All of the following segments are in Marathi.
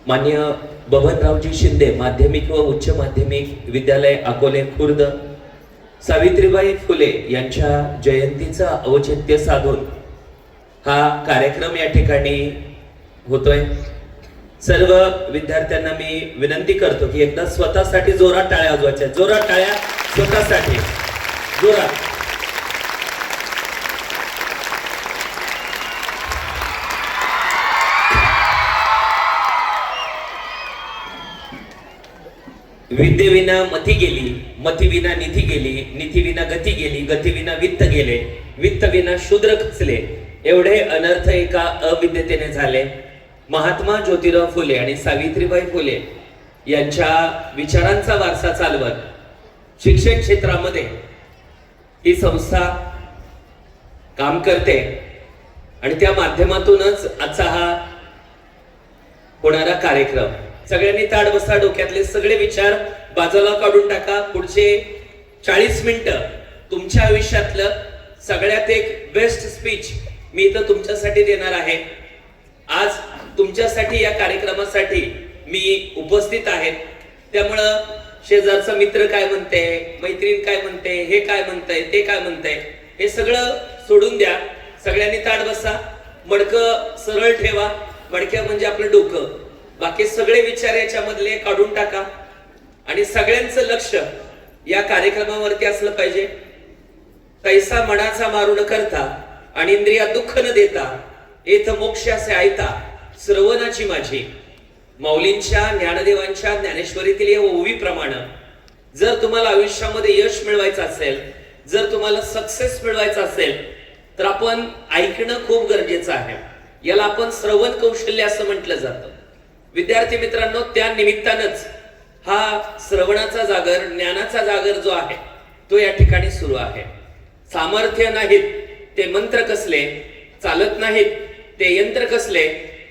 मान्य बबनरावजी शिंदे माध्यमिक व उच्च माध्यमिक विद्यालय अकोले खुर्द सावित्रीबाई फुले यांच्या जयंतीचं औचित्य साधून हा कार्यक्रम या ठिकाणी होतोय। सर्व विद्यार्थ्यांना मी विनंती करतो की एकदा स्वतःसाठी जोरात टाळ्या वाजवायच्या, जोरात टाळ्या स्वतःसाठी, जोरात। विद्येविना मती गेली, मतीविना निधी गेली, निधीविना गती गेली, गतीविना वित्त गेले, वित्तविना शूद्र खचले, एवढे अनर्थ एका अविद्यतेने झाले। महात्मा ज्योतिराव फुले आणि सावित्रीबाई फुले यांच्या विचारांचा वारसा चालवत शिक्षण क्षेत्रामध्ये ही संस्था काम करते आणि त्या माध्यमातूनच आजचा हा होणारा कार्यक्रम। सगळ्यांनी ताड बसा, डोक्यातले सगळे विचार बाजूला काढून टाका। पुढचे 40 मिनिटं तुमच्या आयुष्यातलं सगळ्यात एक बेस्ट स्पीच मी इथं तुमच्यासाठी देणार आहे। आज तुमच्यासाठी या कार्यक्रमासाठी मी उपस्थित आहे, त्यामुळं शेजारचा मित्र काय म्हणते, मैत्रीण काय म्हणते, हे काय म्हणतंय, ते काय म्हणतंय, हे सगळं सोडून द्या। सगळ्यांनी ताड बसा, मडकं सरळ ठेवा, मडक्या म्हणजे आपलं डोकं, बाकी सगळे विचार याच्यामधले काढून टाका आणि सगळ्यांचं लक्ष या कार्यक्रमावरती असलं पाहिजे। तैसा मनाचा मारू न करता आणि इंद्रिया दुःख न देता येथ मोक्षासे आयता श्रवणाची माझी। माऊलींच्या ज्ञानदेवांच्या ज्ञानेश्वरीतील या ओवीप्रमाणे जर तुम्हाला आयुष्यामध्ये यश मिळवायचं असेल, जर तुम्हाला सक्सेस मिळवायचा असेल तर आपण ऐकणं खूप गरजेचं आहे। याला आपण श्रवण कौशल्य असं म्हटलं जातं। विद्यार्थी मित्रांनो, त्या निमित्तानंच हा श्रवणाचा जागर, ज्ञानाचा जागर जो आहे तो या ठिकाणी सुरू आहे। सामर्थ्य नाहीत ते मंत्र कसले, चालत नाहीत ते यंत्र कसले,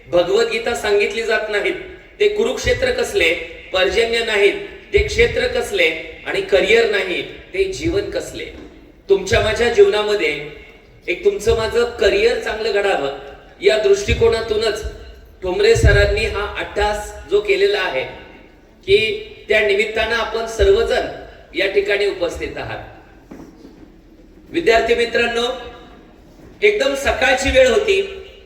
भगवद्गीता सांगितली जात नाहीत ते कुरुक्षेत्र कसले, पर्जन्य नाहीत ते क्षेत्र कसले आणि करिअर नाही ते जीवन कसले। तुमच्या माझ्या जीवनामध्ये एक तुमचं माझं करिअर चांगलं घडावं या दृष्टिकोनातूनच ठोंबरे सरांनी हा अट्टास जो केलेला आहे की त्या निमित्तानं आपण सर्वजण या ठिकाणी उपस्थित आहात। विद्यार्थी मित्रांनो, एकदम सकाळची वेळ होती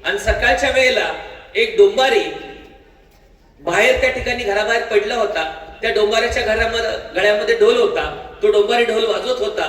आणि सकाळच्या वेळेला एक डोंबारी बाहेर त्या ठिकाणी घराबाहेर पडला होता। त्या डोंबाऱ्याच्या गळ्यामध्ये ढोल होता, तो डोंबारी ढोल वाजवत होता।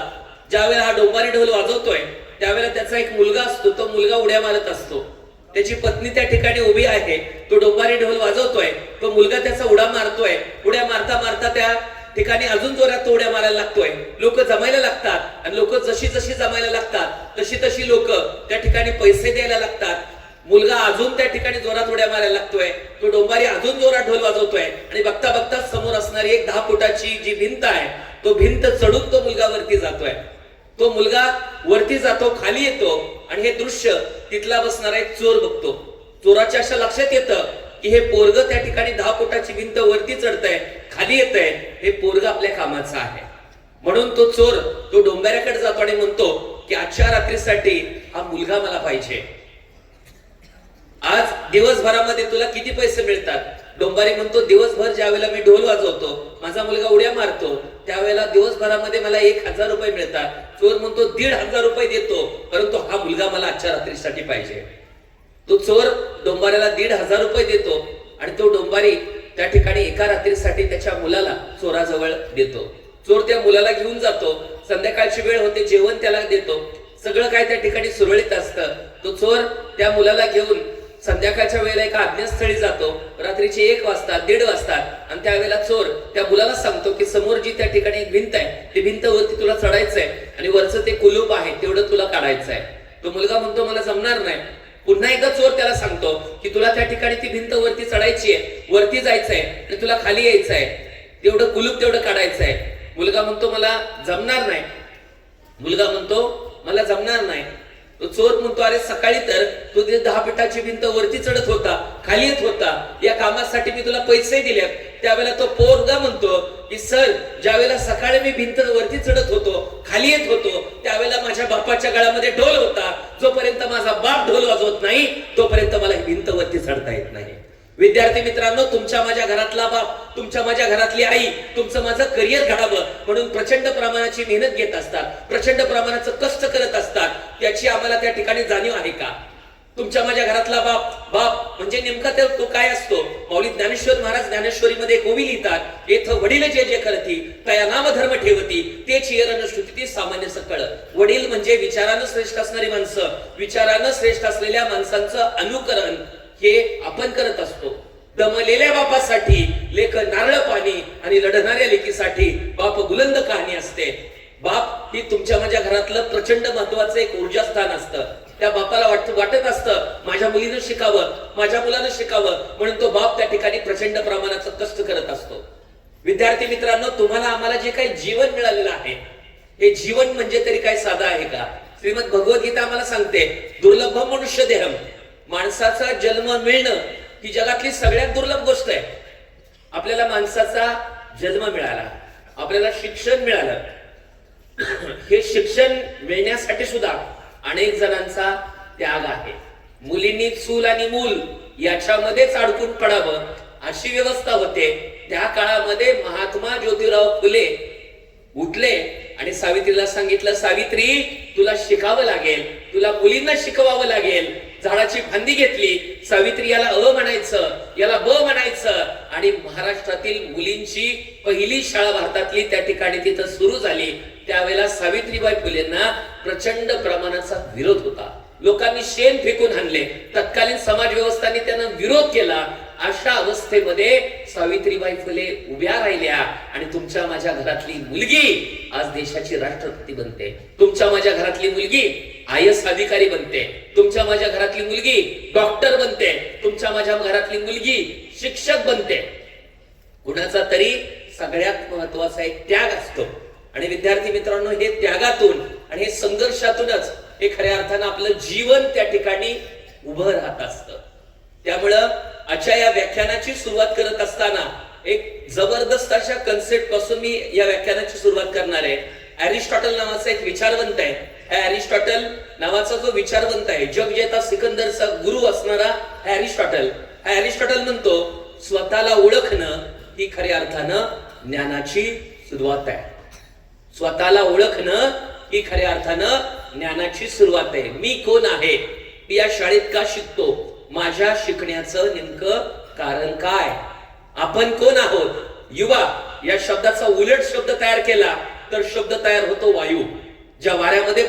ज्यावेळेला हा डोंबारी ढोल वाजवतोय त्यावेळेला त्याचा एक मुलगा असतो, तो मुलगा उड्या मारत असतो। त्याची पत्नी त्या ठिकाणी उभी आहे, तो डोंबारी ढोल वाजवतोय, तो मुलगा त्याचा उड्या मारतोय। उड्या मारता मारता त्या ठिकाणी अजून जोरात तो उड्या मारायला लागतोय। लोक जमायला लागतात आणि लोक जशी जशी जमायला लागतात तशी तशी लोक त्या ठिकाणी पैसे द्यायला लागतात। मुलगा अजून त्या ठिकाणी जोरात उड्या मारायला लागतोय, तो डोंबारी अजून जोरात ढोल वाजवतोय आणि बघता बघता समोर असणारी एक 10 फुटाची जी भिंत आहे, तो भिंत चढून तो मुलगा वरती जातोय। तो मुलगा वरती जातो, खाली येतो आणि हे दृश्य तिथला बसणारा एक चोर बघतो। चोराच्या अशा लक्षात येतं की हे पोरग त्या ठिकाणी 10 फुटाची भिंत वरती चढतंय, खाली येतंय, हे पोरग आपल्या कामाचं आहे। म्हणून तो चोर तो डोंबाऱ्याकडे जातो आणि म्हणतो की आजच्या रात्रीसाठी हा मुलगा मला पाहिजे। आज दिवसभरामध्ये तुला किती पैसे मिळतात? डोंबारी म्हणतो दिवसभर ज्यावेळेला मी ढोल वाजवतो, माझा मुलगा उड्या मारतो, त्यावेळेला दिवसभरामध्ये मला 1000 रुपये मिळतात। चोर म्हणतो 1500 रुपये देतो, परंतु हा मुलगा मला आजच्या रात्रीसाठी पाहिजे। तो चोर डोंबाऱ्याला 1500 रुपये देतो आणि तो डोंबारी त्या ठिकाणी एका रात्रीसाठी त्याच्या मुलाला चोराजवळ देतो। चोर त्या मुलाला घेऊन जातो, संध्याकाळची वेळ होते, जेवण त्याला देतो, सगळं काय त्या ठिकाणी सुरळीत असतं। तो चोर त्या मुलाला घेऊन संध्याकाळच्या वेळेला एका अज्ञातस्थळी जातो, रात्रीचे 1 वाजता 1:30 वाजतात आणि त्यावेळेला चोर त्या मुलाला सांगतो की समोर जी त्या ठिकाणी एक भिंत आहे, ती भिंत वरती तुला चढायचंय आणि वरचं ते कुलूप आहे तेवढं तुला काढायचंय। तो मुलगा म्हणतो मला जमणार नाही। पुन्हा एकदा चोर त्याला सांगतो की तुला त्या ठिकाणी ती भिंत वरती चढायची आहे, वरती जायचंय आणि तुला खाली यायचंय, तेवढं कुलूप तेवढं काढायचंय। मुलगा म्हणतो मला जमणार नाही। मुलगा म्हणतो मला जमणार नाही। तो चोर म्हणतो अरे सकाळी तर तू 10 फुटाची भिंत वरती चढत होता, खाली येत होता, या कामासाठी मी तुला पैसे दिले। त्यावेळेला तो पोरगा म्हणतो की सर, ज्यावेळेला सकाळी मी भिंत वरती चढत होतो, खाली येत होतो, त्यावेळेला माझ्या बापाच्या गळ्यामध्ये ढोल होता। जोपर्यंत माझा बाप ढोल वाजवत नाही तोपर्यंत मला ही भिंत वरती चढता येत नाही। विद्यार्थी मित्रांनो, तुमच्या माझ्या घरातला बाप, तुमच्या माझ्या घरातली आई, तुमचं माझं करिअर घडावं म्हणून प्रचंड प्रमाणाची मेहनत घेत असतात, प्रचंड प्रमाणाचं कष्ट करत असतात. त्याची आम्हाला त्या ठिकाणी जाणीव आहे का? तुमच्या माझ्या घरातला बाप, बाप म्हणजे नेमका तो काय असतो? माऊली ज्ञानेश्वर महाराज ज्ञानेश्वरीमध्ये एक ओवी लिहितात, येथ वडील जे जे करती तया नाम धर्म ठेवती ते चिरण श्रुती सामान्य सकळ. वडील म्हणजे विचारानं श्रेष्ठ असणारी माणसं, विचारानं श्रेष्ठ असलेल्या माणसांचं अनुकरण हे आपण करत असतो. दमलेल्या बापासाठी लेख नारळ पाणी आणि लढणाऱ्या लेकीसाठी बाप बुलंद कहाणी असते. बाप ही तुमच्या माझ्या घरातलं प्रचंड महत्वाचं एक ऊर्जास्थान असतं. त्या बापाला वाटत असतं माझ्या मुलीनं शिकावं, माझ्या मुलानं शिकावं, म्हणून तो बाप त्या ठिकाणी प्रचंड प्रमाणाचं कष्ट करत असतो. विद्यार्थी मित्रांनो, तुम्हाला आम्हाला जे काही जीवन मिळालेलं आहे, हे जीवन म्हणजे तरी काय साधं आहे का? श्रीमद भगवद्गीता आम्हाला सांगते, दुर्लभ मनुष्य देहम, माणसाचा जन्म मिळणं ही जगातली सगळ्यात दुर्लभ गोष्ट आहे. आपल्याला माणसाचा जन्म मिळाला, आपल्याला शिक्षण मिळालं. हे शिक्षण मिळण्यासाठी सुद्धा अनेक जणांचा त्याग आहे. मुलींनी चूल आणि मूल याच्यामध्येच अडकून पडावं अशी व्यवस्था होते. त्या काळामध्ये महात्मा ज्योतिराव फुले उठले आणि सावित्रीला सांगितलं, सावित्री तुला शिकावं लागेल, तुला मुलींना शिकवावं लागेल. झाडाची फांदी घेतली. सावित्री याला अ म्हणायचं, याला ब म्हणायचं आणि महाराष्ट्रातील मुलींची पहिली शाळा भारतातली त्या ठिकाणी तिथं सुरू झाली. त्यावेळेला सावित्रीबाई फुलेंना प्रचंड प्रमाणाचा विरोध होता. लोकांनी शेण फेकून आणले, तत्कालीन समाज व्यवस्थांनी त्यांना विरोध केला. अशा अवस्थेमध्ये सावित्रीबाई फुले उभ्या राहिल्या आणि तुमच्या माझ्या घरातली मुलगी आज देशाची राष्ट्रपती बनते. तुमच्या माझ्या घरातली मुलगी IAS अधिकारी बनते. तुमच्या माझ्या घरातली मुलगी डॉक्टर बनते. तुमच्या माझ्या घरातली मुलगी शिक्षक बनते. कुणाचा तरी सगळ्यात महत्वाचा एक त्याग असतो. आणि विद्यार्थी मित्रांनो, हे त्यागातून आणि हे संघर्षातूनच हे खऱ्या अर्थानं आपलं जीवन त्या ठिकाणी उभं राहत असतं. त्यामुळं आजच्या या व्याख्यानाची सुरुवात करत असताना एक जबरदस्त अशा कन्सेप्ट पासून मी या व्याख्यानाची सुरुवात करणार आहे. अरिस्टॉटल नावाचा एक विचारवंत आहे. अरिस्टॉटल नावाचा जो विचारवंत आहे, जगजेता सिकंदरचा गुरु असणारा अरिस्टॉटल. अरिस्टॉटल म्हणतो, स्वतःला ओळखणं ही खऱ्या अर्थानं ज्ञानाची सुरुवात आहे. स्वतःला ओळखणं ही खऱ्या अर्थानं ज्ञानाची सुरुवात आहे. मी कोण आहे? मी या शाळेत का शिकतो? माझ्या शिकण्याचं नेमकं कारण काय? आपण कोण आहोत? युवा या शब्दाचा उलट शब्द तयार केला तर शब्द तयार होतो वायू. ज्या वाऱ्यामध्ये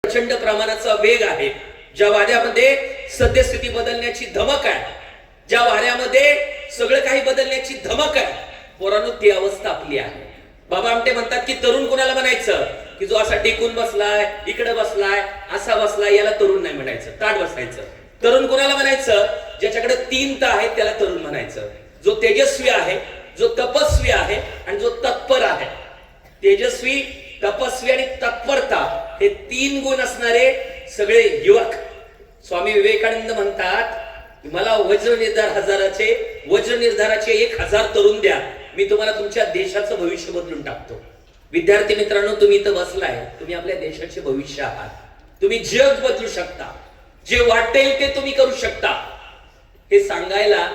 प्रचंड प्रमाणाचा वेग आहे, ज्या वाऱ्यामध्ये सद्यस्थिती बदलण्याची धमक आहे, ज्या वाऱ्यामध्ये सगळं काही बदलण्याची धमक आहे, पोरांनो ती अवस्था आपली आहे. बाबा आमटे म्हणतात की तरुण कोणाला म्हणायचं की जो असा टेकून बसलाय, इकडे बसलाय, असा बसलाय, याला तरुण नाही म्हणायचं, ताट बसायचं. तरुण कोणाला म्हणायचं, ज्याच्याकडे 3 ता आहेत त्याला तरुण म्हणायचं. जो तेजस्वी आहे, जो तपस्वी आहे आणि जो तत्पर आहे. तेजस्वी, तपस्वी आणि तत्परता हे 3 गुण असणारे सगळे युवक. स्वामी विवेकानंद म्हणतात मला वज्र निर्धाराचे 1000 तरुण द्या, मी तुम्हाला तुमच्या देशाचं भविष्य बदलून टाकतो. विद्यार्थी मित्रांनो, तुम्ही इथं बसलाय, तुम्ही आपल्या देशाचे भविष्य आहात. तुम्ही जग बदलू शकता, जे वाटेल ते तुम्ही करू शकता. हे सांगायला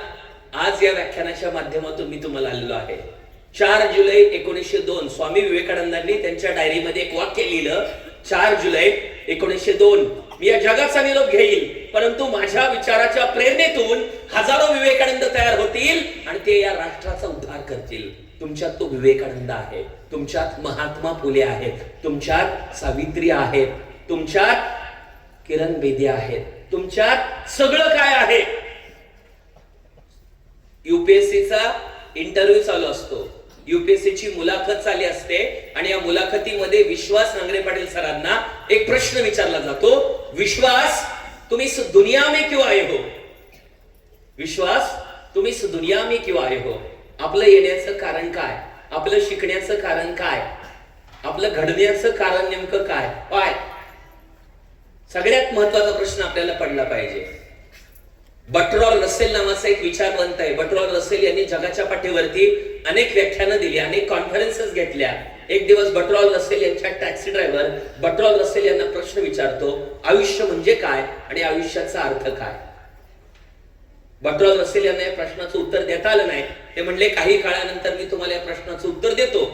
आज या व्याख्यानाच्या माध्यमातून मी तुम्हाला आलेलो आहे. 4 जुलै 1902 स्वामी विवेकानंदांनी त्यांच्या डायरीमध्ये एक वाक्य लिहिलं. 4 जुलै 1902, मी या जगाचा निरोप घेईल, परंतु माझ्या विचाराच्या प्रेरणेतून हजारो विवेकानंद तयार होतील आणि ते या राष्ट्राचा उद्धार करतील. तुमच्यात तो विवेकानंद आहे, तुमच्यात महात्मा फुले आहेत, तुमच्यात सावित्री आहेत, तुमच्यात किरण बेदी आहेत, तुमच्यात सगळं काय आहे. युपीएससीचा इंटरव्ह्यू चालू असतो, युपीएससीची मुलाखत चालली असते आणि या मुलाखतीमध्ये विश्वास नांगरे पाटील सरांना एक प्रश्न विचारला जातो. विश्वास, तुम इस दुनिया में क्यों आए हो? विश्वास, तुम इस दुनिया में क्यों आए हो? आपलं येण्याचं कारण काय? आपलं शिकण्याचं कारण काय? आपलं घडण्याचं कारण नेमकं काय? सगळ्यात महत्वाचा प्रश्न आपल्याला पडला पाहिजे. बर्ट्रॉल्ड रसेल नावाचा एक विचारवंत आहे. बर्ट्रॉल्ड रसेल यांनी जगाच्या पाठीवरती अनेक व्याख्यानं दिली, अनेक कॉन्फरन्सेस घेतल्या. एक दिवस बर्ट्रॉल्ड रसेल यांच्या टॅक्सी ड्रायव्हर बर्ट्रॉल्ड रसेल यांना प्रश्न विचारतो, आयुष्य म्हणजे काय आणि आयुष्याचा अर्थ काय? बर्ट्रॉल्ड रसेल यांना या प्रश्नाचं उत्तर देता आलं नाही. ते म्हणले काही काळानंतर मी तुम्हाला या प्रश्नाचं उत्तर देतो.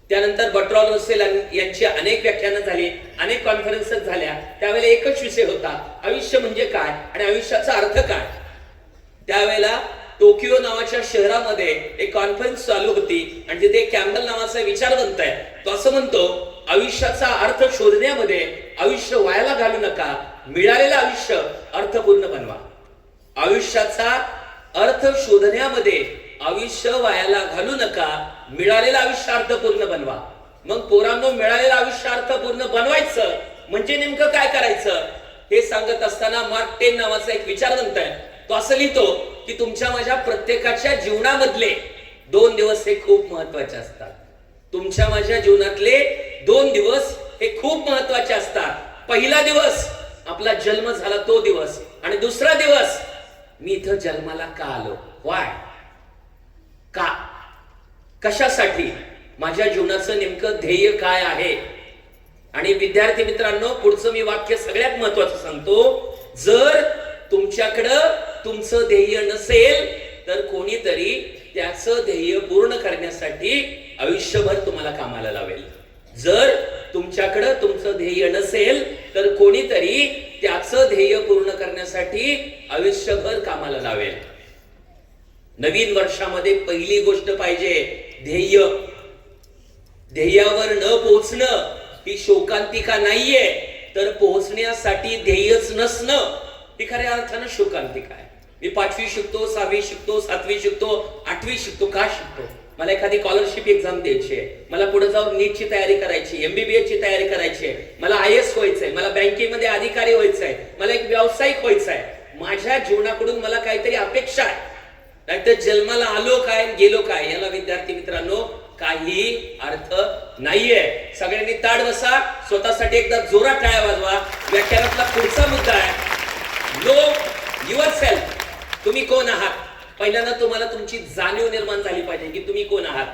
त्यानंतर बर्ट्रॉल्ड रसेल यांची अनेक व्याख्यानं झाली, अनेक कॉन्फरन्सेस झाल्या. त्यावेळेला एकच विषय होता, आयुष्य म्हणजे काय आणि आयुष्याचा अर्थ काय. त्यावेळेला टोकियो नावाच्या शहरामध्ये एक कॉन्फरन्स चालू होती आणि तिथे कॅम्बल नावाचा विचारवंत आहे. तो असं म्हणतो, आयुष्याचा अर्थ शोधण्यामध्ये आयुष्य वायाला घालू नका, मिळालेलं आयुष्य अर्थपूर्ण बनवा. आयुष्याचा अर्थ शोधण्यामध्ये आयुष्य वायाला घालू नका, मिळालेलं आयुष्य अर्थपूर्ण बनवा. मग पोरांनो, मिळालेलं आयुष्य अर्थपूर्ण बनवायचं म्हणजे नेमकं काय करायचं हे सांगत असताना मार्क टेन नावाचा एक विचारवंत आहे. तो असं लिहितो की तुमच्या माझ्या प्रत्येकाच्या जीवनामधले 2 दिवस हे खूप महत्वाचे असतात. तुमच्या माझ्या जीवनातले 2 दिवस हे खूप महत्वाचे असतात. पहिला दिवस आपला जन्म झाला तो दिवस, आणि दुसरा दिवस मी इथं जन्माला का आलो, वाय, का, कशासाठी, माझ्या जीवनाचं नेमकं ध्येय काय आहे. आणि विद्यार्थी मित्रांनो, पुढचं मी वाक्य सगळ्यात महत्वाचं सांगतो. जर तुमच्याकडं तुमचं ध्येय नसेल तर कोणीतरी त्याचं ध्येय पूर्ण करण्यासाठी आयुष्यभर तुम्हाला कामाला लावेल. जर तुमच्याकडं तुमचं ध्येय नसेल तर कोणीतरी त्याचं ध्येय पूर्ण करण्यासाठी आयुष्यभर कामाला लावेल. नवीन वर्षामध्ये पहिली गोष्ट पाहिजे ध्येय. ध्येयावर न पोहोचणं ही शोकांतिका नाहीये, तर पोहोचण्यासाठी ध्येयच नसणं ही खऱ्या अर्थानं शोकांतिका आहे. मी 5वी शिकतो, 6वी शिकतो, 7वी शिकतो, 8वी शिकतो. का शिकतो? मला एखादी स्कॉलरशिप एक्झाम द्यायची आहे, मला पुढे जाऊन नीटची तयारी करायची, MBBS ची तयारी करायची आहे, मला IAS व्हायचंय, मला बँकेमध्ये अधिकारी व्हायचंय, मला एक व्यावसायिक व्हायचंय. माझ्या जीवनाकडून मला काहीतरी अपेक्षा आहे. नाहीतर जन्माला आलो काय गेलो काय याला विद्यार्थी मित्रांनो काही अर्थ नाहीये. सगळ्यांनी ताड बसा, स्वतःसाठी एकदा जोरात टाळ्या वाजवा. व्याख्यानातला पुढचा मुद्दा आहे नो युअर सेल्फ. तुम्ही कोण आहात? पहिल्यांदा तुम्हाला तुमची जाणीव निर्माण झाली पाहिजे की तुम्ही कोण आहात.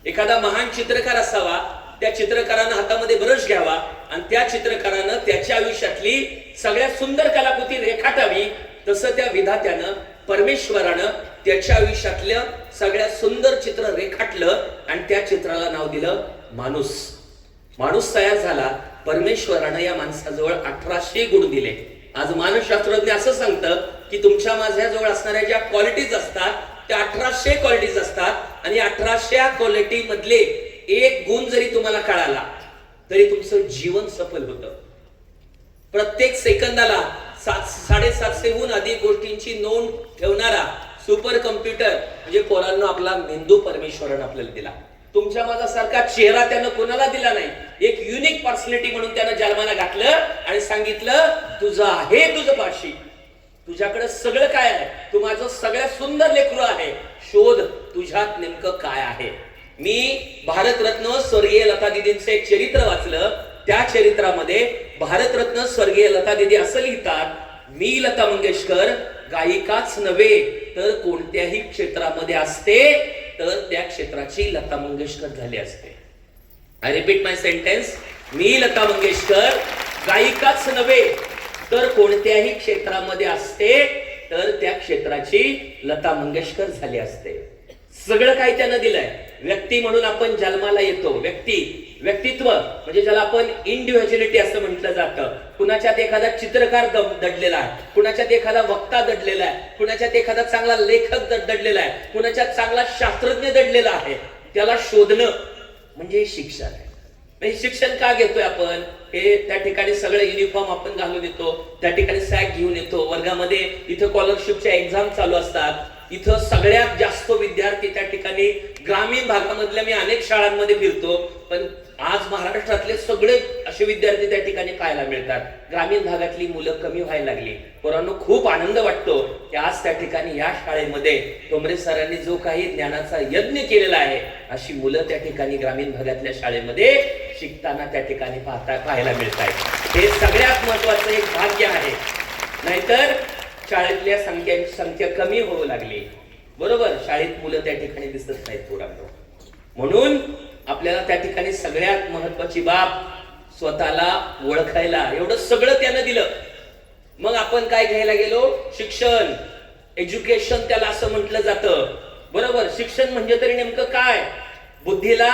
एखादा महान चित्रकार असावा, त्या चित्रकारानं हातामध्ये ब्रश घ्यावा आणि त्या चित्रकारानं त्याच्या आयुष्यातली सगळ्यात सुंदर कलाकृती रेखाटावी. तसं त्या विधात्यानं, परमेश्वरानं त्याच्या आयुष्यातलं सगळ्यात सुंदर चित्र रेखाटलं आणि त्या चित्राला नाव दिलं माणूस. माणूस तयार झाला. परमेश्वरानं या माणसाजवळ 1800 गुण दिले. आज मानसशास्त्रज्ञ असं सांगतं की तुमच्या माझ्याजवळ असणाऱ्या ज्या क्वालिटीज असतात त्या 1800 क्वालिटीज असतात आणि 1800 क्वालिटी मधले एक गुण जरी तुम्हाला कळाला तरी तुमचं जीवन सफल होतं. प्रत्येक सेकंदाला 750हून अधिक गोष्टींची नोंद ठेवणारा सुपर कम्प्युटर म्हणजे पोरांनो आपला मेंदू परमेश्वरानं आपल्याला दिला. तुमच्या माझ्यासारखा चेहरा त्यानं कोणाला दिला नाही. एक युनिक पर्सनॅलिटी म्हणून त्यानं जन्माला घातलं आणि सांगितलं तुझं आहे तुझं पाशी, तुझ्याकडे सगळं काय आहे, तू माझं सगळ्यात सुंदर लेकरू आहे, शोध तुझ्यात नेमकं काय आहे. मी भारतरत्न स्वर्गीय लता दीदींचं एक चरित्र वाचलं. त्या चरित्रामध्ये भारतरत्न स्वर्गीय लता दीदी असं लिहितात, मी लता मंगेशकर गायिकाच नव्हे तर कोणत्याही क्षेत्रामध्ये असते तर त्या क्षेत्राची लता मंगेशकर झाली असते. आय रिपीट माय सेंटेन्स, मी लता मंगेशकर गायिकाच नव्हे तर कोणत्याही क्षेत्रामध्ये असते तर त्या क्षेत्राची लता मंगेशकर झाली असते. सगळं काही त्यानं दिलंय. व्यक्ती म्हणून आपण जन्माला येतो. व्यक्तित्व म्हणजे ज्याला आपण इंडिव्हिज्युअलिटी असं म्हटलं जातं. कुणाच्यात एखादा चित्रकार दडलेला आहे, कुणाच्यात एखादा वक्ता दडलेला आहे, कुणाच्यात एखादा चांगला लेखक दडलेला आहे, कुणाच्यात चांगला शास्त्रज्ञ दडलेला आहे. त्याला शोधणं म्हणजे शिक्षण आहे. म्हणजे शिक्षण का घेतोय आपण? हे त्या ठिकाणी सगळे युनिफॉर्म आपण घालून येतो, त्या ठिकाणी सॅक घेऊन येतो वर्गामध्ये. इथं स्कॉलरशिपच्या एक्झाम चालू असतात. इथं सगळ्यात जास्त विद्यार्थी त्या ठिकाणी ग्रामीण भागामधल्या, मी अनेक शाळांमध्ये फिरतो, पण आज महाराष्ट्रातले सगळे असे विद्यार्थी त्या ठिकाणी पाहायला मिळतात. ग्रामीण भागातली मुलं कमी व्हायला लागली. पोरांनो खूप आनंद वाटतो की आज त्या ठिकाणी या शाळेमध्ये तोमरे सरांनी जो काही ज्ञानाचा यज्ञ केलेला आहे अशी मुलं त्या ठिकाणी ग्रामीण भागातल्या शाळेमध्ये शिकताना त्या ठिकाणी पाहायला मिळत आहेत. हे सगळ्यात महत्वाचं एक भाग्य आहे. नाहीतर शाळेतल्या संख्या कमी होऊ लागली. बरोबर, शाळेत मुलं त्या ठिकाणी दिसत नाहीत पोरांनो. म्हणून आपल्याला त्या ठिकाणी सगळ्यात महत्वाची बाब स्वतःला ओळखायला एवढं सगळं त्यानं दिलं. मग आपण काय घ्यायला गेलो? शिक्षण, एज्युकेशन त्याला असं म्हटलं जातं. बरोबर, शिक्षण म्हणजे तरी नेमकं काय? बुद्धीला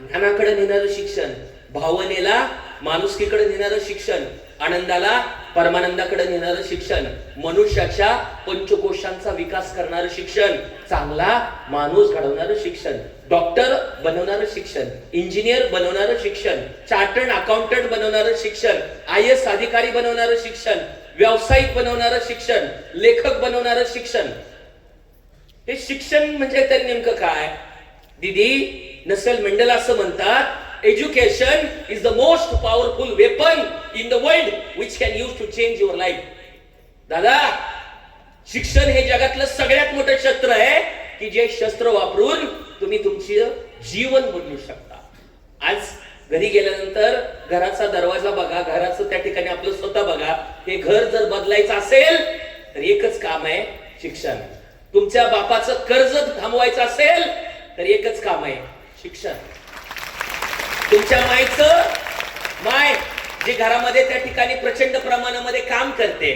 ज्ञानाकडे नेणारं शिक्षण, भावनेला माणुसकीकडे नेणारं शिक्षण, आनंदाला परमानंदाकडे नेणारं शिक्षण, मनुष्याच्या पंचकोशांचा विकास करणारं शिक्षण, चांगला माणूस घडवणारं शिक्षण, डॉक्टर बनवणारं शिक्षण, इंजिनियर बनवणारं शिक्षण, चार्टर्ड अकाउंटंट बनवणारं शिक्षण, IAS अधिकारी बनवणारं शिक्षण, व्यावसायिक बनवणारं शिक्षण, लेखक बनवणारं शिक्षण. हे शिक्षण म्हणजे तरी नेमकं काय? दीदी नेल्सन मंडेला असं म्हणतात, education is the most powerful weapon in the world which can use to change your life. दादा, शिक्षण हे जगातलं सगळ्यात मोठं शस्त्र आहे की जे शस्त्र वापरून तुम्ही तुमचे जीवन बदलू शकता. आज घरी गेल्यानंतर घराचा दरवाजा बघा, घराचं त्या ठिकाणी आपलं स्वतः बघा. हे घर जर बदलायचं असेल तर एकच काम आहे, शिक्षण. तुमच्या बापाचं कर्ज थांबवायचं असेल तर एकच काम आहे, शिक्षण. तुमच्या माय जे घरामध्ये त्या ठिकाणी प्रचंड प्रमाणामध्ये काम करते,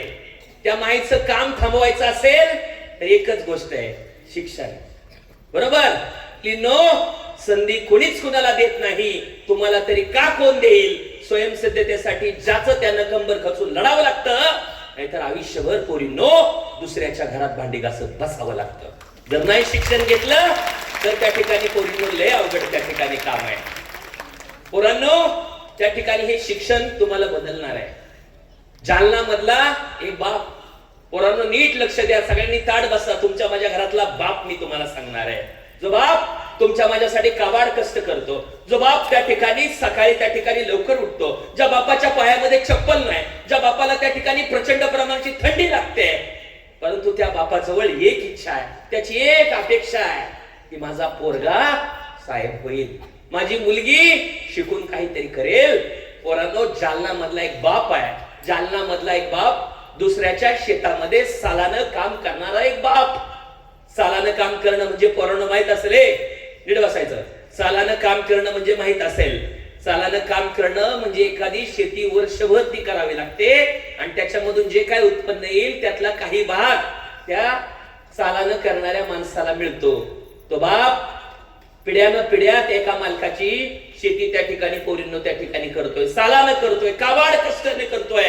त्या माईचं काम थांबवायचं असेल तर एकच गोष्ट आहे, शिक्षण. बरोबर, की नो संधी कोणीच कुणाला देत नाही, तुम्हाला तरी का कोण देईल? स्वयंसिद्धतेसाठी ज्याचं त्यानं कंबर खचून लढावं लागतं, नाहीतर आयुष्यभर पोरींनो दुसऱ्याच्या घरात भांडी घासत बसावं लागतं. जर नाही शिक्षण घेतलं तर त्या ठिकाणी पोरींनो लय अवघड त्या ठिकाणी काम आहे. पोरांनो, त्या ठिकाणी हे शिक्षण तुम्हाला बदलणार आहे. जालना मधला एक बाप, पोरांनो नीट लक्ष द्या, सगळ्यांनी ताट बसा. तुमच्या माझ्या घरातला बाप मी तुम्हाला सांगणार आहे. जो बाप तुमच्या माझ्यासाठी काबाड कष्ट करतो, जो बाप त्या ठिकाणी सकाळी त्या ठिकाणी लवकर उठतो, ज्या बापाच्या पायामध्ये चप्पल नाही, ज्या बापाला त्या ठिकाणी प्रचंड प्रमाणाची थंडी लागते, परंतु त्या बापाजवळ एक इच्छा आहे, त्याची एक अपेक्षा आहे की माझा पोरगा साहेब होईल, माझी मुलगी शिकून काहीतरी करेल. पोरांनो, जालना मधला एक बाप आहे, जालना मधला एक बाप, दुसऱ्याच्या शेतामध्ये सालानं काम करणारा एक बाप. सालानं काम करणं म्हणजे पोरांनो माहित असेल, नीट बसायचं. सालानं काम करणं म्हणजे माहित असेल, सालानं काम करणं म्हणजे एखादी शेती वर्षभर ती करावी लागते आणि त्याच्यामधून जे काय उत्पन्न येईल त्यातला काही भाग त्या सालानं करणाऱ्या माणसाला मिळतो. तो बाप पिढ्यानं पिढ्यात एका मालकाची शेती त्या ठिकाणी पोरींनो त्या ठिकाणी करतोय, सालानं करतोय, काबाड कष्टाने करतोय.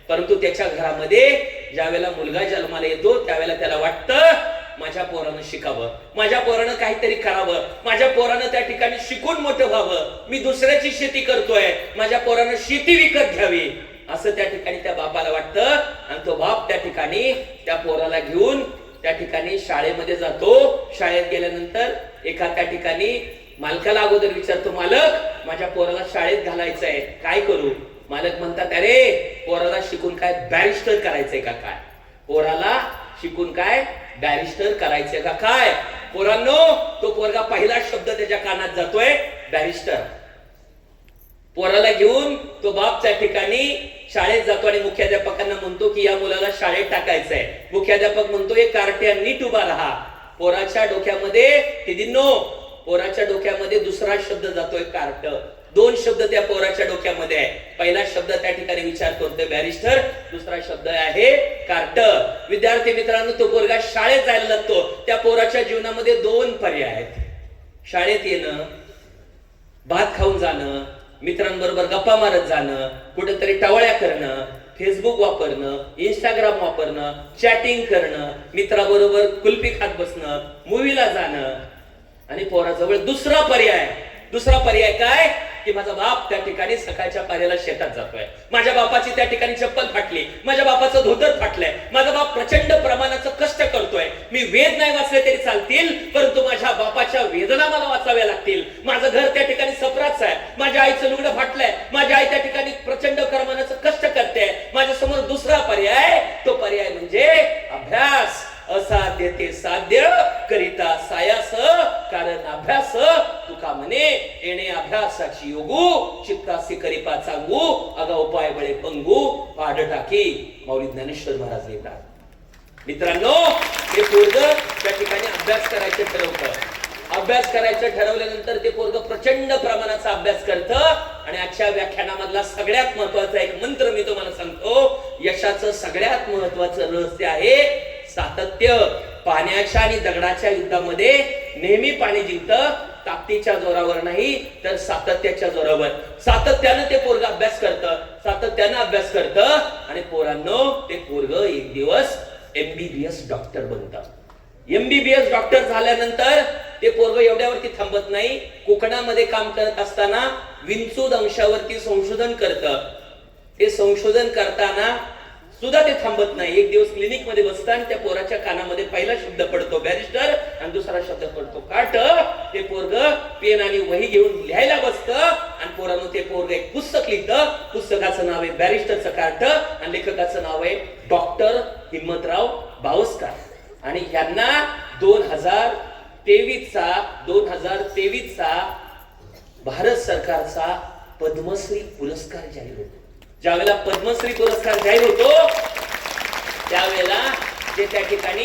परंतु त्याच्या घरामध्ये ज्यावेळेला मुलगा जन्माला येतो त्यावेळेला त्याला वाटतं माझ्या पोरानं शिकावं, माझ्या पोरानं काहीतरी करावं, माझ्या पोरानं त्या ठिकाणी शिकून मोठं व्हावं, मी दुसऱ्याची शेती करतोय, माझ्या पोरानं शेती विकत घ्यावी. असं त्या ठिकाणी त्या बापाला वाटतं. आणि तो बाप त्या ठिकाणी त्या पोराला घेऊन त्या ठिकाणी शाळेमध्ये जातो. शाळेत गेल्यानंतर एका त्या ठिकाणी मालकाला अगोदर विचारतो, मालक माझ्या पोराला शाळेत घालायचं आहे, काय करू? मालक म्हणतात, अरे पोराला शिकून काय बॅरिस्टर करायचंय का काय? पोराला शिकून काय बॅरिस्टर करायचंय का काय? पोरांनो, तो पोरगा पहिला शब्द त्याच्या कानात जातोय, बॅरिस्टर. पोराला घेऊन तो बाप त्या ठिकाणी शाळेत जातो आणि मुख्याध्यापकांना म्हणतो की या मुलाला शाळेत टाकायचंय. मुख्याध्यापक म्हणतो, एक कार्ट्या नीट उभा राहा. पोराच्या डोक्यामध्ये पोराच्या डोक्यामध्ये दुसरा शब्द जातोय, कार्ट. दोन शब्द त्या पोराच्या डोक्यामध्ये आहे. पहिला शब्द त्या ठिकाणी विचार करतोय बॅरिस्टर, दुसरा शब्द आहे कार्ट. विद्यार्थी मित्रांनो, तो पोरगा शाळेत जायला लागतो. त्या पोराच्या जीवनामध्ये दोन पर्याय आहेत. शाळेत येणं, भात खाऊन जाणं, मित्रांबरोबर गप्पा मारत जाणं, कुठेतरी टवळ्या करणं, फेसबुक वापरणं, इंस्टाग्राम वापरणं, चॅटिंग करणं, मित्राबरोबर कुल्फी खात बसणं, मूवीला जाणं. आणि पोराजवळ दुसरा पर्याय काय की माझा बाप त्या ठिकाणी सकाळच्या पाऱ्याला शेतात जातोय, माझ्या बापाची त्या ठिकाणी चप्पल फाटली, माझ्या बापाचं धोतर फाटलंय, माझा बाप प्रचंड प्रमाणाचं कष्ट करतोय, मी वेद नाही वाचले तरी चालतील परंतु माझ्या बापाच्या वेदना मला वाचाव्या लागतील, माझं घर त्या ठिकाणी सफराचं आहे, माझ्या आईचं लुगडं फाटलंय, माझी आई त्या ठिकाणी प्रचंड प्रमाणाचं कष्ट करते. माझ्या समोर दुसरा पर्याय, तो पर्याय म्हणजे अभ्यास. असाध्य ते साध्य करिता सायास, कारण अभ्यास तुका म्हणे येणे अभ्यासाची योगू, चित्तासी करिपा चांगू, अगाऊ पाय बळे पंगू, पाड टाकी. मौली ज्ञानेश्वर महाराज लिहितात. मित्रांनो, हे पोरग त्या ठिकाणी अभ्यास करायचं ठरवतं. अभ्यास करायचं ठरवल्यानंतर ते पोरग प्रचंड प्रमाणाचा अभ्यास करतं. आणि आजच्या व्याख्यानामधला सगळ्यात महत्वाचा एक मंत्र मी तुम्हाला सांगतो. यशाचं सगळ्यात महत्वाचं रहस्य आहे सातत्य. पाण्याच्या आणि दगडाच्या युद्धामध्ये नेहमी पाणी जिंकतं, ताकदीच्या जोरावर नाही तर सातत्याच्या जोरावर. सातत्यानं ते पोरग अभ्यास करतं आणि पोरांनो, ते पोरग एक दिवस MBBS डॉक्टर बनतं. MBBS डॉक्टर झाल्यानंतर ते पोरग एवढ्यावरती थांबत नाही. कोकणामध्ये काम करत असताना विंचू दंशावरती संशोधन करतं. ते संशोधन करताना सुद्धा ते थांबत नाही. एक दिवस क्लिनिक मध्ये बसताना त्या पोराच्या कानामध्ये पहिला शब्द पडतो बॅरिस्टर आणि दुसरा शब्द पडतो काट. ते पोरग पेन आणि वही घेऊन लिहायला बसतं आणि पोरांनो, ते पोरग एक पुस्तक लिहितं. पुस्तकाचं नाव आहे बॅरिस्टरचं कार्ट आणि लेखकाचं नाव आहे डॉक्टर हिम्मतराव बावस्कर. आणि यांना 2023 चा भारत सरकारचा पद्मश्री पुरस्कार जाहीर होतो. ज्यावेळेला पद्मश्री पुरस्कार जाहीर होतो त्यावेळेला ते त्या ठिकाणी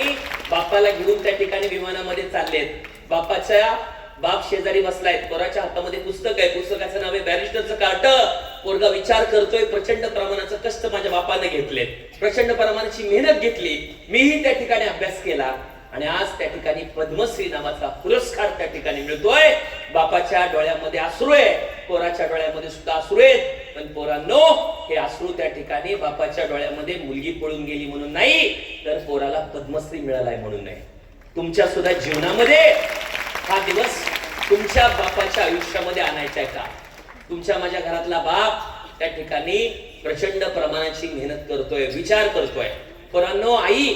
बापाला घेऊन त्या ठिकाणी विमानामध्ये चाललेत. बाप शेजारी बसलाय, पोराच्या हातामध्ये पुस्तक आहे, पुस्तकाचं नाव आहे बॅरिस्टरचं कार्ट. पोरगा विचार करतोय, प्रचंड प्रमाणाचं कष्ट माझ्या बापाने घेतले, प्रचंड प्रमाणाची मेहनत घेतली, मीही त्या ठिकाणी अभ्यास केला आणि आज त्या ठिकाणी पद्मश्री नावाचा पुरस्कार त्या ठिकाणी मिळतोय. बापाच्या डोळ्यामध्ये अश्रू आहे, पोराच्या डोळ्यामध्ये सुद्धा अश्रू आहेत. पण पोरांनो, हे अश्रू त्या ठिकाणी बापाच्या डोळ्यामध्ये मुलगी पळून गेली म्हणून नाही तर पोराला पद्मश्री मिळालाय म्हणून नाही. तुमच्या सुद्धा जीवनामध्ये हा दिवस तुमच्या बापाच्या आयुष्यामध्ये आणायचा आहे का? तुमच्या माझ्या घरातला बाप त्या ठिकाणी प्रचंड प्रमाणाची मेहनत करतोय, विचार करतोय. पोरांनो, आई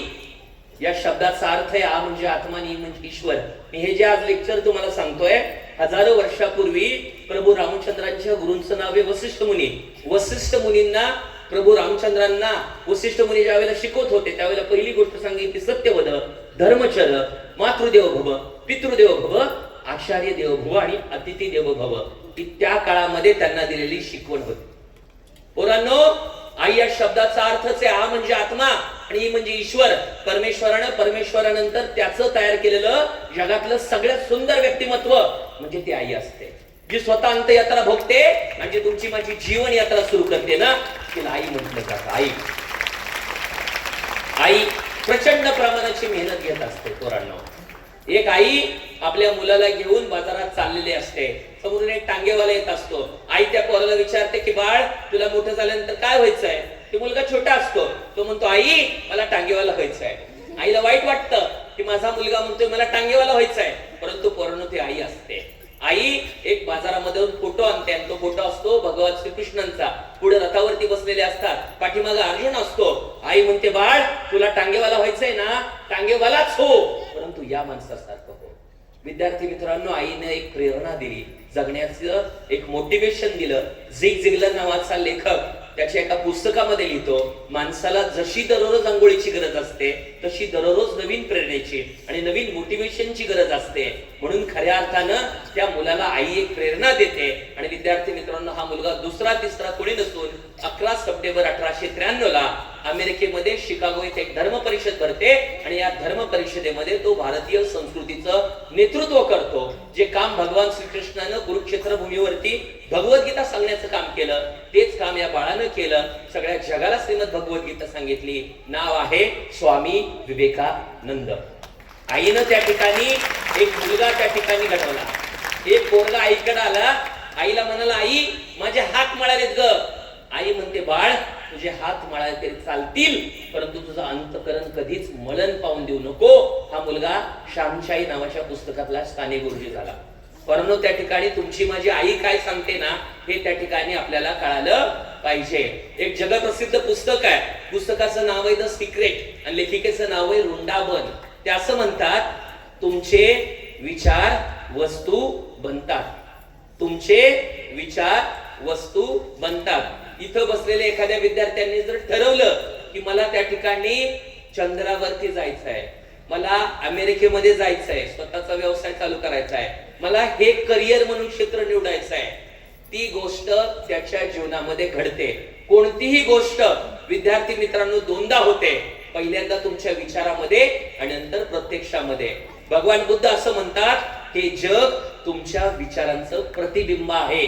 या शब्दाचा अर्थ आहे आ म्हणजे आत्मा, नी म्हणजे ईश्वर. मी हे जे आज लेक्चर तुम्हाला सांगतोय, हजारो वर्षापूर्वी प्रभू रामचंद्रांच्या गुरूंचं नाव आहे वसिष्ठ मुनी. वसिष्ठ मुनींना प्रभू रामचंद्रांना वसिष्ठ मुनी ज्यावेळेला शिकवत होते त्यावेळेला पहिली गोष्ट सांगितली सत्यवद, धर्मचर, मातृदेव भव, पितृदेव भव, आचार्य देव भव आणि अतिथी देव भव. ही त्या काळामध्ये त्यांना दिलेली शिकवण होती. पोरांनो, आई या शब्दाचा अर्थच आहे आ म्हणजे आत्मा आणि ई म्हणजे ईश्वर. परमेश्वरानंतर त्याचं तयार केलेलं जगातलं सगळ्यात सुंदर व्यक्तिमत्व म्हणजे ती आई असते, जी स्वतः अंतयात्रा भोगते आणि जी तुमची माझी जीवन यात्रा सुरू करते ना, तिला आई म्हटलं जातं. आई प्रचंड प्रमाणाची मेहनत घेत असते. पोरांनो, एक आई आपल्या मुलाला घेऊन बाजारात चाललेली असते. समोरून एक टांगेवाला येत असतो. आई त्या पोराला विचारते की बाळ, तुला मोठं झाल्यानंतर काय व्हायचंय? ते मुलगा छोटा असतो, तो म्हणतो आई मला टांगेवाला व्हायचंय. आईला वाईट वाटतं की माझा मुलगा म्हणतोय मला टांगेवाला व्हायचंय, परंतु पोरांनो ती आई असते. आई एक बाजारामधून फोटो आणते आणि तो फोटो असतो भगवान श्रीकृष्णांचा. पुढे रथावरती बसलेले असतात, पाठीमागे अर्जुन असतो. आई म्हणते, बाळ तुला टांगेवाला व्हायचंय ना, टांगेवालाच हो, परंतु या माणसासारखं हो. विद्यार्थी मित्रांनो, आईने एक प्रेरणा दिली, जगण्याचं एक मोटिवेशन दिलं. झिग झिगलर नावाचा लेखक त्याच्या एका पुस्तकामध्ये लिहितो, माणसाला जशी दररोज आंघोळीची गरज असते तशी दररोज नवीन प्रेरणेची आणि नवीन मोटिवेशनची गरज असते. म्हणून खऱ्या अर्थानं त्या मुलाला आई एक प्रेरणा देते. आणि विद्यार्थी मित्रांनो, हा मुलगा दुसरा तिसरा कोणी नसून 11 सप्टेंबर 1893 ला अमेरिकेमध्ये शिकागो येथे एक धर्म परिषद भरते आणि या धर्म परिषदेमध्ये तो भारतीय संस्कृतीचं नेतृत्व करतो. जे काम भगवान श्रीकृष्णानं कुरुक्षेत्र भूमीवरती भगवद्गीता सांगण्याचं काम केलं, तेच काम या बाळानं केलं. सगळ्या जगाला श्रीमद भगवद्गीता सांगितली. नाव आहे स्वामी विवेकानंद. आईनं त्या ठिकाणी एक मुलगा त्या ठिकाणी घडवला. एक पोरगा आईकडे आला, आईला म्हणाला, आई माझे हात मळालेत ग. आई म्हणते, बाळ तुझे हात मळाले तरी चालतील, परंतु तुझं अंतकरण कधीच मळण पाहून देऊ नको. हा मुलगा श्यामशाई नावाच्या पुस्तकातला स्थानिक गुरुजी झाला. परंतु त्या ठिकाणी तुमची माझी आई काय सांगते ना, हे त्या ठिकाणी आपल्याला कळालं पाहिजे. एक जगप्रसिद्ध पुस्तक आहे, पुस्तकाचं नाव आहे द सिक्रेट आणि लेखिकेचं नाव आहे वृंदावन. ते असं म्हणतात, तुमचे विचार वस्तू बनतात, तुमचे विचार वस्तू बनतात. इथं बसलेल्या एखाद्या विद्यार्थ्यांनी जर ठरवलं की मला त्या ठिकाणी चंद्रावरती जायचं आहे, मला अमेरिकेमध्ये जायचं आहे, स्वतःचा व्यवसाय चालू करायचा आहे, मला हे करिअर म्हणून क्षेत्र निवडायचं आहे, ती गोष्ट त्याच्या जीवनामध्ये घडते. कोणतीही गोष्ट विद्यार्थी मित्रांनो दोनदा होते, पहिल्यांदा तुमच्या विचारामध्ये आणि नंतर प्रत्यक्षामध्ये. भगवान बुद्ध असं म्हणतात, हे जग तुमच्या विचारांचं प्रतिबिंब आहे.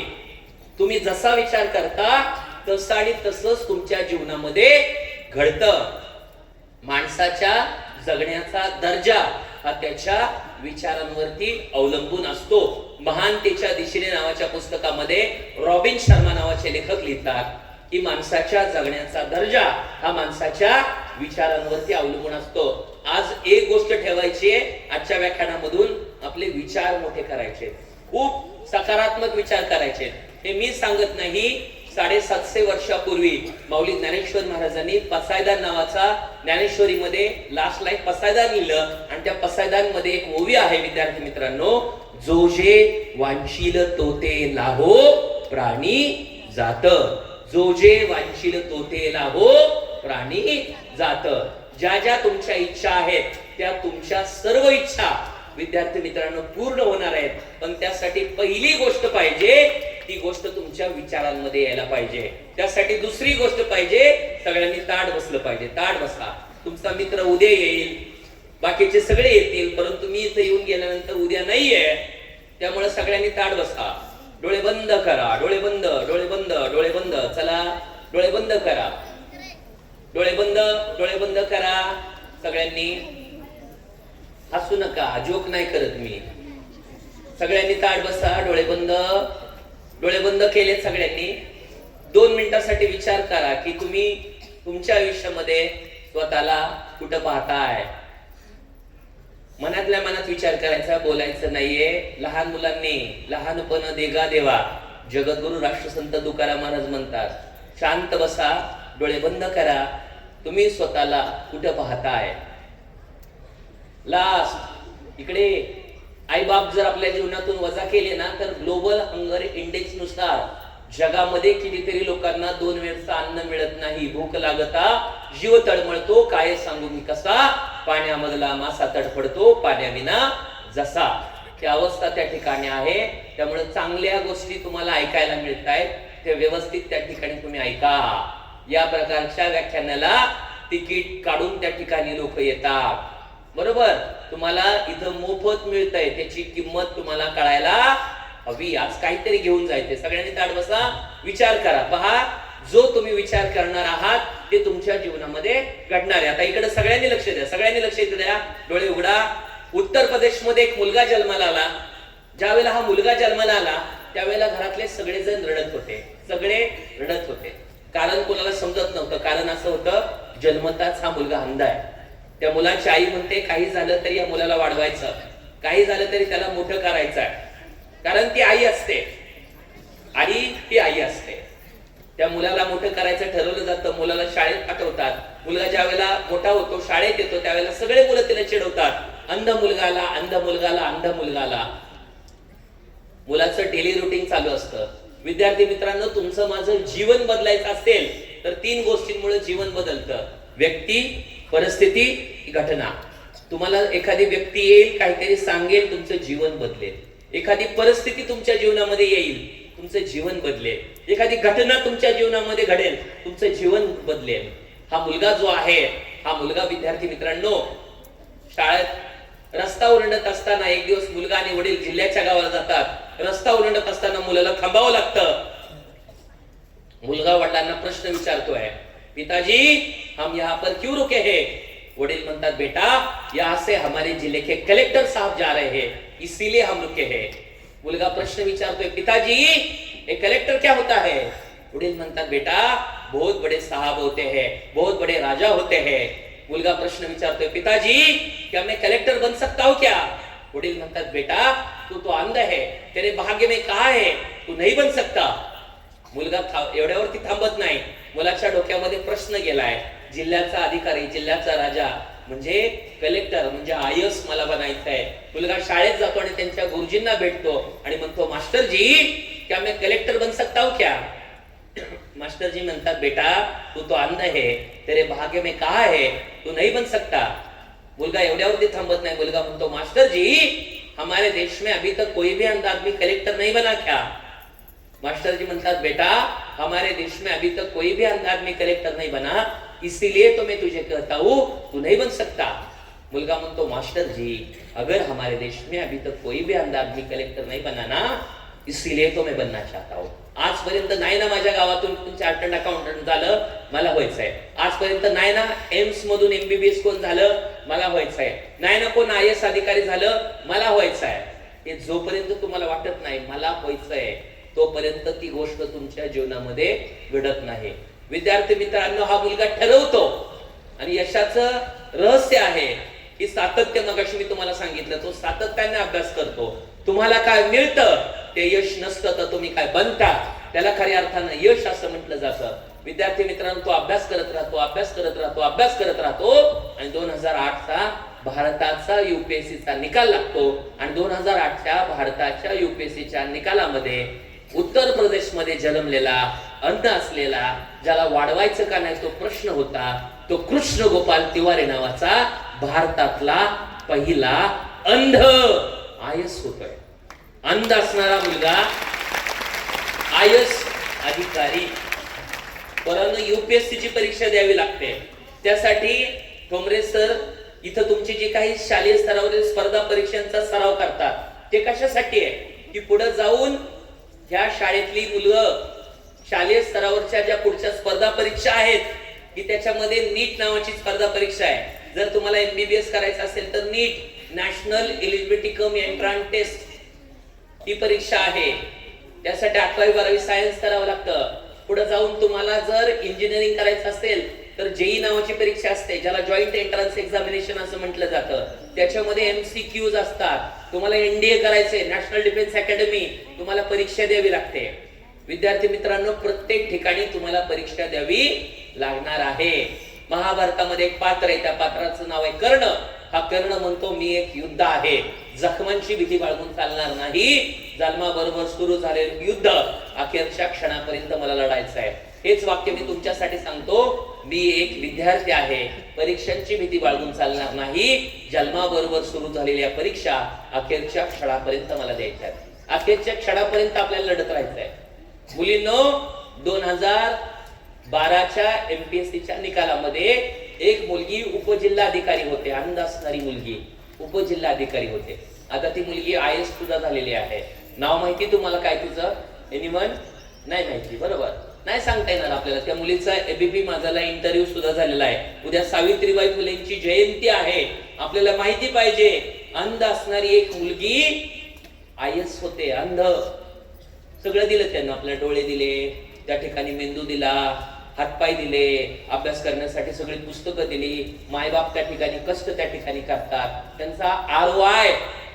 तुम्ही जसा विचार करता तसं आणि तसंच तुमच्या जीवनामध्ये घडतं. माणसाच्या जगण्याचा दर्जा हा त्याच्या विचारांवरती अवलंबून असतो. महानतेच्या दिशेने नावाच्या पुस्तकामध्ये रॉबिन शर्मा नावाचे लेखक लिहितात की माणसाच्या जगण्याचा दर्जा हा माणसाच्या विचारांवरती अवलंबून असतो. आज एक गोष्ट ठेवायची आहे, आजच्या व्याख्यानामधून आपले विचार मोठे करायचे, खूप सकारात्मक विचार करायचे. हे मी सांगत नाही, 750 वर्षापूर्वी माऊली ज्ञानेश्वर महाराजांनी पसायदान नावाचा ज्ञानेश्वरीमध्ये लास्ट लाईफ पसायदान लिहिलं आणि त्या पसायदान एक ओवी आहे विद्यार्थी मित्रांनो, जो जे वांशील तोते लाहो प्राणी जात, जो जे वांशील तोते लाहो प्राणी जात. ज्या ज्या तुमच्या इच्छा आहेत त्या तुमच्या सर्व इच्छा विद्यार्थी मित्रांनो पूर्ण होणार आहेत. पण त्यासाठी पहिली गोष्ट पाहिजे, ती गोष्ट तुमच्या विचारांमध्ये यायला पाहिजे. त्यासाठी दुसरी गोष्ट पाहिजे, सगळ्यांनी ताठ बसलं पाहिजे. ताठ बसा. तुमचा मित्र उद्या येईल, बाकीचे सगळे येतील, परंतु मी इथे येऊन गेल्यानंतर उद्या नाहीये. त्यामुळे सगळ्यांनी ताठ बसा. डोळे बंद करा, डोळे बंद, डोळे बंद, डोळे बंद. चला डोळे बंद करा, डोळे बंद, डोळे बंद करा. सगळ्यांनी हसू नका, जोक नाही करत मी. सगळ्यांनी ताठ बसा, डोळे बंद. डोळे बंद केले सगळ्यांनी. 2 मिनिटासाठी विचार करा की तुम्ही तुमच्या आयुष्यामध्ये स्वतःला कुठं पाहताय. मनातल्या मनात विचार करायचा, बोलायचं नाहीये. लहान मुलांनी लहानपण देगा देवा, जगद्गुरु राष्ट्रसंत तुकाराम महाराज म्हणतात. शांत बसा, डोळे बंद करा. तुम्ही स्वतःला कुठं पाहताय. लास्ट इकडे आई बाप जर आपल्या जीवनातून वजा केले ना, तर ग्लोबल हंगर इंडेक्स नुसार जगामध्ये कितीतरी लोकांना 2 वेळचं अन्न मिळत नाही, भूक लागता जीव तळमळतो. काय सांगू मी कसा, पाण्यामधला मासा तडफडतो पाण्याविना जसा. ही अवस्था त्या ठिकाणी आहे. त्यामुळे चांगल्या गोष्टी तुम्हाला ऐकायला मिळत आहेत, ते व्यवस्थित त्या ठिकाणी तुम्ही ऐका. या प्रकारच्या व्याख्यानाला तिकीट काढून त्या ठिकाणी लोक येतात, बरोबर. तुम्हाला इथं मोफत मिळतंय, त्याची किंमत तुम्हाला कळायला हवी. आज काहीतरी घेऊन जायचे. सगळ्यांनी ताठ बसा, विचार करा. पहा, जो तुम्ही विचार करणार आहात ते तुमच्या जीवनामध्ये घडणार आहे. आता इकडे सगळ्यांनी लक्ष द्या, सगळ्यांनी लक्ष द्या. डोळे उघडा. उत्तर प्रदेशमध्ये एक मुलगा जन्माला आला. ज्यावेळेला हा मुलगा जन्माला आला त्यावेळेला घरातले सगळेजण रडत होते, सगळे रडत होते. कारण कोणाला समजत नव्हतं. कारण असं होतं, जन्मताच हा मुलगा अंध आहे. त्या मुलाची आई म्हणते, काही झालं तरी या मुलाला वाढवायचं, काही झालं तरी त्याला मोठं करायचं आहे. कारण ती आई असते आणि ती आई असते. त्या मुलाला मोठं करायचं ठरवलं जातं, मुलाला शाळेत पाठवतात. मुलगा ज्या वेळेला मोठा होतो, शाळेत येतो, त्यावेळेला सगळे मुलं तिला चिडवतात, अंध मुलगाला, अंध मुलगाला, अंध मुलगाला. मुलाचं डेली रुटीन चालू असतं. विद्यार्थी मित्रांनो, तुमचं माझं जीवन बदलायचं असेल तर 3 गोष्टींमुळे जीवन बदलतं: व्यक्ती, परिस्थिती, घटना. तुम्हाला एखादी व्यक्ती येईल, काहीतरी सांगेल, तुमचं जीवन बदलेल. एखादी परिस्थिती तुमच्या जीवनामध्ये येईल, तुमचं जीवन बदलेल. एखादी घटना तुमच्या जीवनामध्ये घडेल, तुमचं जीवन बदलेल. हा मुलगा जो आहे, हा मुलगा विद्यार्थी मित्रांनो, शाळेत रस्ता ओलांडत असताना एक दिवस मुलगा आणि वडील जिल्ह्याच्या गावाला जातात. रस्ता ओलांडत असताना मुलाला थांबावं लागतं. मुलगा वडिलांना प्रश्न विचारतोय, पिताजी हम यहाँ पर क्यों रुके हैं? वडील म्हणतात, बेटा यहाँ से हमारे जिले के कलेक्टर साहब जा रहे हैं, इसीलिए हम रुके हैं. मुलगा प्रश्न विचारतोय, पिताजी ये कलेक्टर क्या होता है? वडील म्हणतात, बेटा बहुत बड़े साहब होते हैं, बहुत बड़े राजा होते हैं. मुलगा प्रश्न विचारतोय, पिताजी क्या मैं कलेक्टर बन सकता हूं क्या? वडील म्हणतात, बेटा तू तो अंध है, तेरे भाग्य में कहा है, तू नहीं बन सकता. मुलगा एवढ्यावरती थांबत नाही. मुलाच्या डोक्यामध्ये प्रश्न गेलाय. जिल्ह्याचा अधिकारी, जिल्ह्याचा राजा म्हणजे कलेक्टर, म्हणजे आयस मला बनायचं आहे. मुलगा शाळेत जातो आणि त्यांच्या गुरुजींना भेटतो आणि म्हणतो, मास्टर जी क्या मैं कलेक्टर बन सकता हूं क्या? मास्टर जी म्हणतात, बेटा तू तो अंध है, तेरे भाग्य में कहा है, तू नहीं बन सकता. मुलगा एवढ्यावरती थांबत नाही. मुलगा म्हणतो, मास्टर जी हमारे देश में अभी तक कोई भी अंध आदमी कलेक्टर नहीं बना क्या? मास्टर जी म्हणतात, बेटा हमारे देश में अभी तक कोई भी अंध आदमी कलेक्टर नहीं बना, इसीलिए तो मैं तुझे कहता हूं तू नहीं बन सकता. मुलगा म्हणतो, मास्टर जी अगर हमारे देश में अभी तक कोई भी अंध आदमी कलेक्टर नहीं बना ना, इसीलिए तो मैं बनना चाहता हूं. आजपर्यंत नाही ना माझ्या गावातून चार्टर्ड अकाउंटंट झालं, मला व्हायचंय. आजपर्यंत नाही ना एम्स मधून MBBS कोण झालं, मला व्हायचंय. नाही ना कोण IAS अधिकारी झालं, मला व्हायचंय. हे जोपर्यंत तुम्हाला वाटत नाही मला व्हायचंय, तोपर्यंत ती गोष्ट तुमच्या जीवनामध्ये घडत नाही. विद्यार्थी मित्रांनो, हा मुलगा ठरवतो आणि यशाचं रहस्य आहे की सातत्य. मगाशी मी तुम्हाला सांगितलं, तो सातत्याने अभ्यास करतो. तुम्हाला काय मिळतं ते यश नसतं, तर तुम्ही काय बनता त्याला खऱ्या अर्थानं यश असं म्हटलं जातं. विद्यार्थी मित्रांनो, तो अभ्यास करत राहतो, अभ्यास करत राहतो, अभ्यास करत राहतो आणि 2008चा भारताचा UPSCचा निकाल लागतो. आणि 2008च्या भारताच्या UPSCच्या निकालामध्ये उत्तर प्रदेशमध्ये जन्मलेला, अंध असलेला, ज्याला वाढवायचं का नाही तो प्रश्न होता, तो कृष्ण गोपाल तिवारी नावाचा भारतातला पहिला अंध IAS होतोय. अंध असणारा मुलगा IAS अधिकारी. परंतु UPSCची परीक्षा द्यावी लागते. त्यासाठी ठोंबरे सर इथं तुमची जी काही शालेय स्तरावरील स्पर्धा परीक्षांचा सराव करतात, ते कशासाठी आहे की पुढे जाऊन ह्या शाळेतली मुलं शालेय स्तरावरच्या ज्या पुढच्या स्पर्धा परीक्षा आहेत की त्याच्यामध्ये नीट नावाची स्पर्धा परीक्षा आहे. जर तुम्हाला MBBS करायचं असेल तर NEET, national eligibility cum entrance test, ही परीक्षा आहे. त्यासाठी 11वी 12वी सायन्स करावं लागतं. पुढे जाऊन तुम्हाला जर इंजिनिअरिंग करायचं असेल तर JEE नावाची परीक्षा असते, ज्याला जॉईंट एंट्रन्स एक्झामिनेशन असं म्हटलं जातं. त्याच्यामध्ये MCQs असतात. तुम्हाला NDA करायचंय, नॅशनल डिफेन्स अकॅडमी, तुम्हाला परीक्षा द्यावी लागते. विद्यार्थी मित्रांनो, प्रत्येक ठिकाणी तुम्हाला परीक्षा द्यावी लागणार आहे. महाभारतामध्ये एक पात्र आहे, त्या पात्राचं नाव आहे कर्ण. हा कर्ण म्हणतो, मी एक युद्ध आहे, जखमांची भीती बाळगून चालणार नाही. जन्माबरोबर सुरू झालेलं युद्ध अखेरच्या क्षणापर्यंत मला लढायचं आहे. हेच वाक्य मी तुमच्यासाठी सांगतो. मी एक विद्यार्थी आहे, परीक्षांची भीती बाळगून चालणार नाही. जन्माबरोबर सुरू झालेल्या परीक्षा अखेरच्या क्षणापर्यंत मला द्यायच्या आहेत. अखेरच्या क्षणापर्यंत आपल्याला लढत राहायचंय. मुलींनो, 2012च्या MPSCच्या निकालामध्ये एक मुलगी उपजिल्हाधिकारी होते, अंध असणारी मुलगी उपजिल्हाधिकारी होते. आता ती मुलगी IAS सुद्धा झालेली आहे. नाव माहिती तुम्हाला काय तिचं? एनिवन? नाही माहिती, बरोबर, नाही सांगता येणार आपल्याला. त्या मुलीचा ABP माझाला इंटरव्ह्यू सुद्धा झालेला आहे. उद्या सावित्रीबाई फुलेंची जयंती आहे, आपल्याला माहिती पाहिजे. अंध असणारी एक मुलगी IAS होते, अंध. सगळं दिलं त्यांना, आपल्याला डोळे दिले, त्या ठिकाणी मेंदू दिला, हातपाय दिले, अभ्यास करण्यासाठी सगळी पुस्तकं दिली. मायबाप त्या ठिकाणी कष्ट त्या ठिकाणी करतात. त्यांचा ROI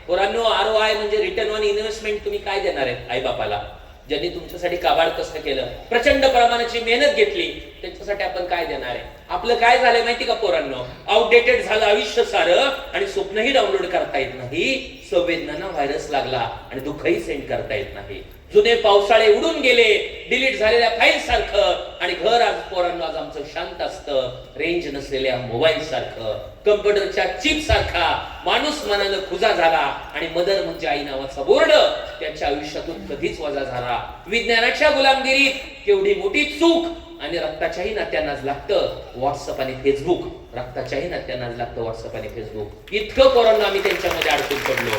पोरांनो, ROI म्हणजे रिटर्न ऑन इन्व्हेस्टमेंट तुम्ही काय देणार आहे आई बापाला? ज्यांनी तुमच्यासाठी काबाड कष्ट केलं, प्रचंड प्रमाणाची मेहनत घेतली, त्यांच्यासाठी आपण काय देणार आहे? आपलं काय झालंय माहिती का पोरांनो? आउटडेटेड झालं आयुष्य सारं, आणि स्वप्नही डाउनलोड करता येत नाही, संवेदनांना व्हायरस लागला आणि दुःखही सेंड करता येत नाही. जुने पावसाळे उडून गेले डिलीट झालेल्या फाईल सारखं, आणि घर आज पोरांनो आज आमचं शांत असतं रेंज नसलेल्या मोबाईल सारखं, कम्प्युटरच्या चिप सारखा. माणूस मनानं खुजा झाला आणि मदर म्हणजे आई नावाचा बोर्ड त्याच्या आयुष्यातून कधीच वजा झाला. विज्ञानाच्या गुलामगिरीत केवढी मोठी चूक, आणि रक्ताच्याही नात्यांनाच लागतं व्हॉट्सअप आणि फेसबुक. रक्ताच्याही नात्यांनाच लागतं व्हॉट्सअप आणि फेसबुक. इतकं पोरांनो आम्ही त्यांच्यामध्ये अडकून पडलो.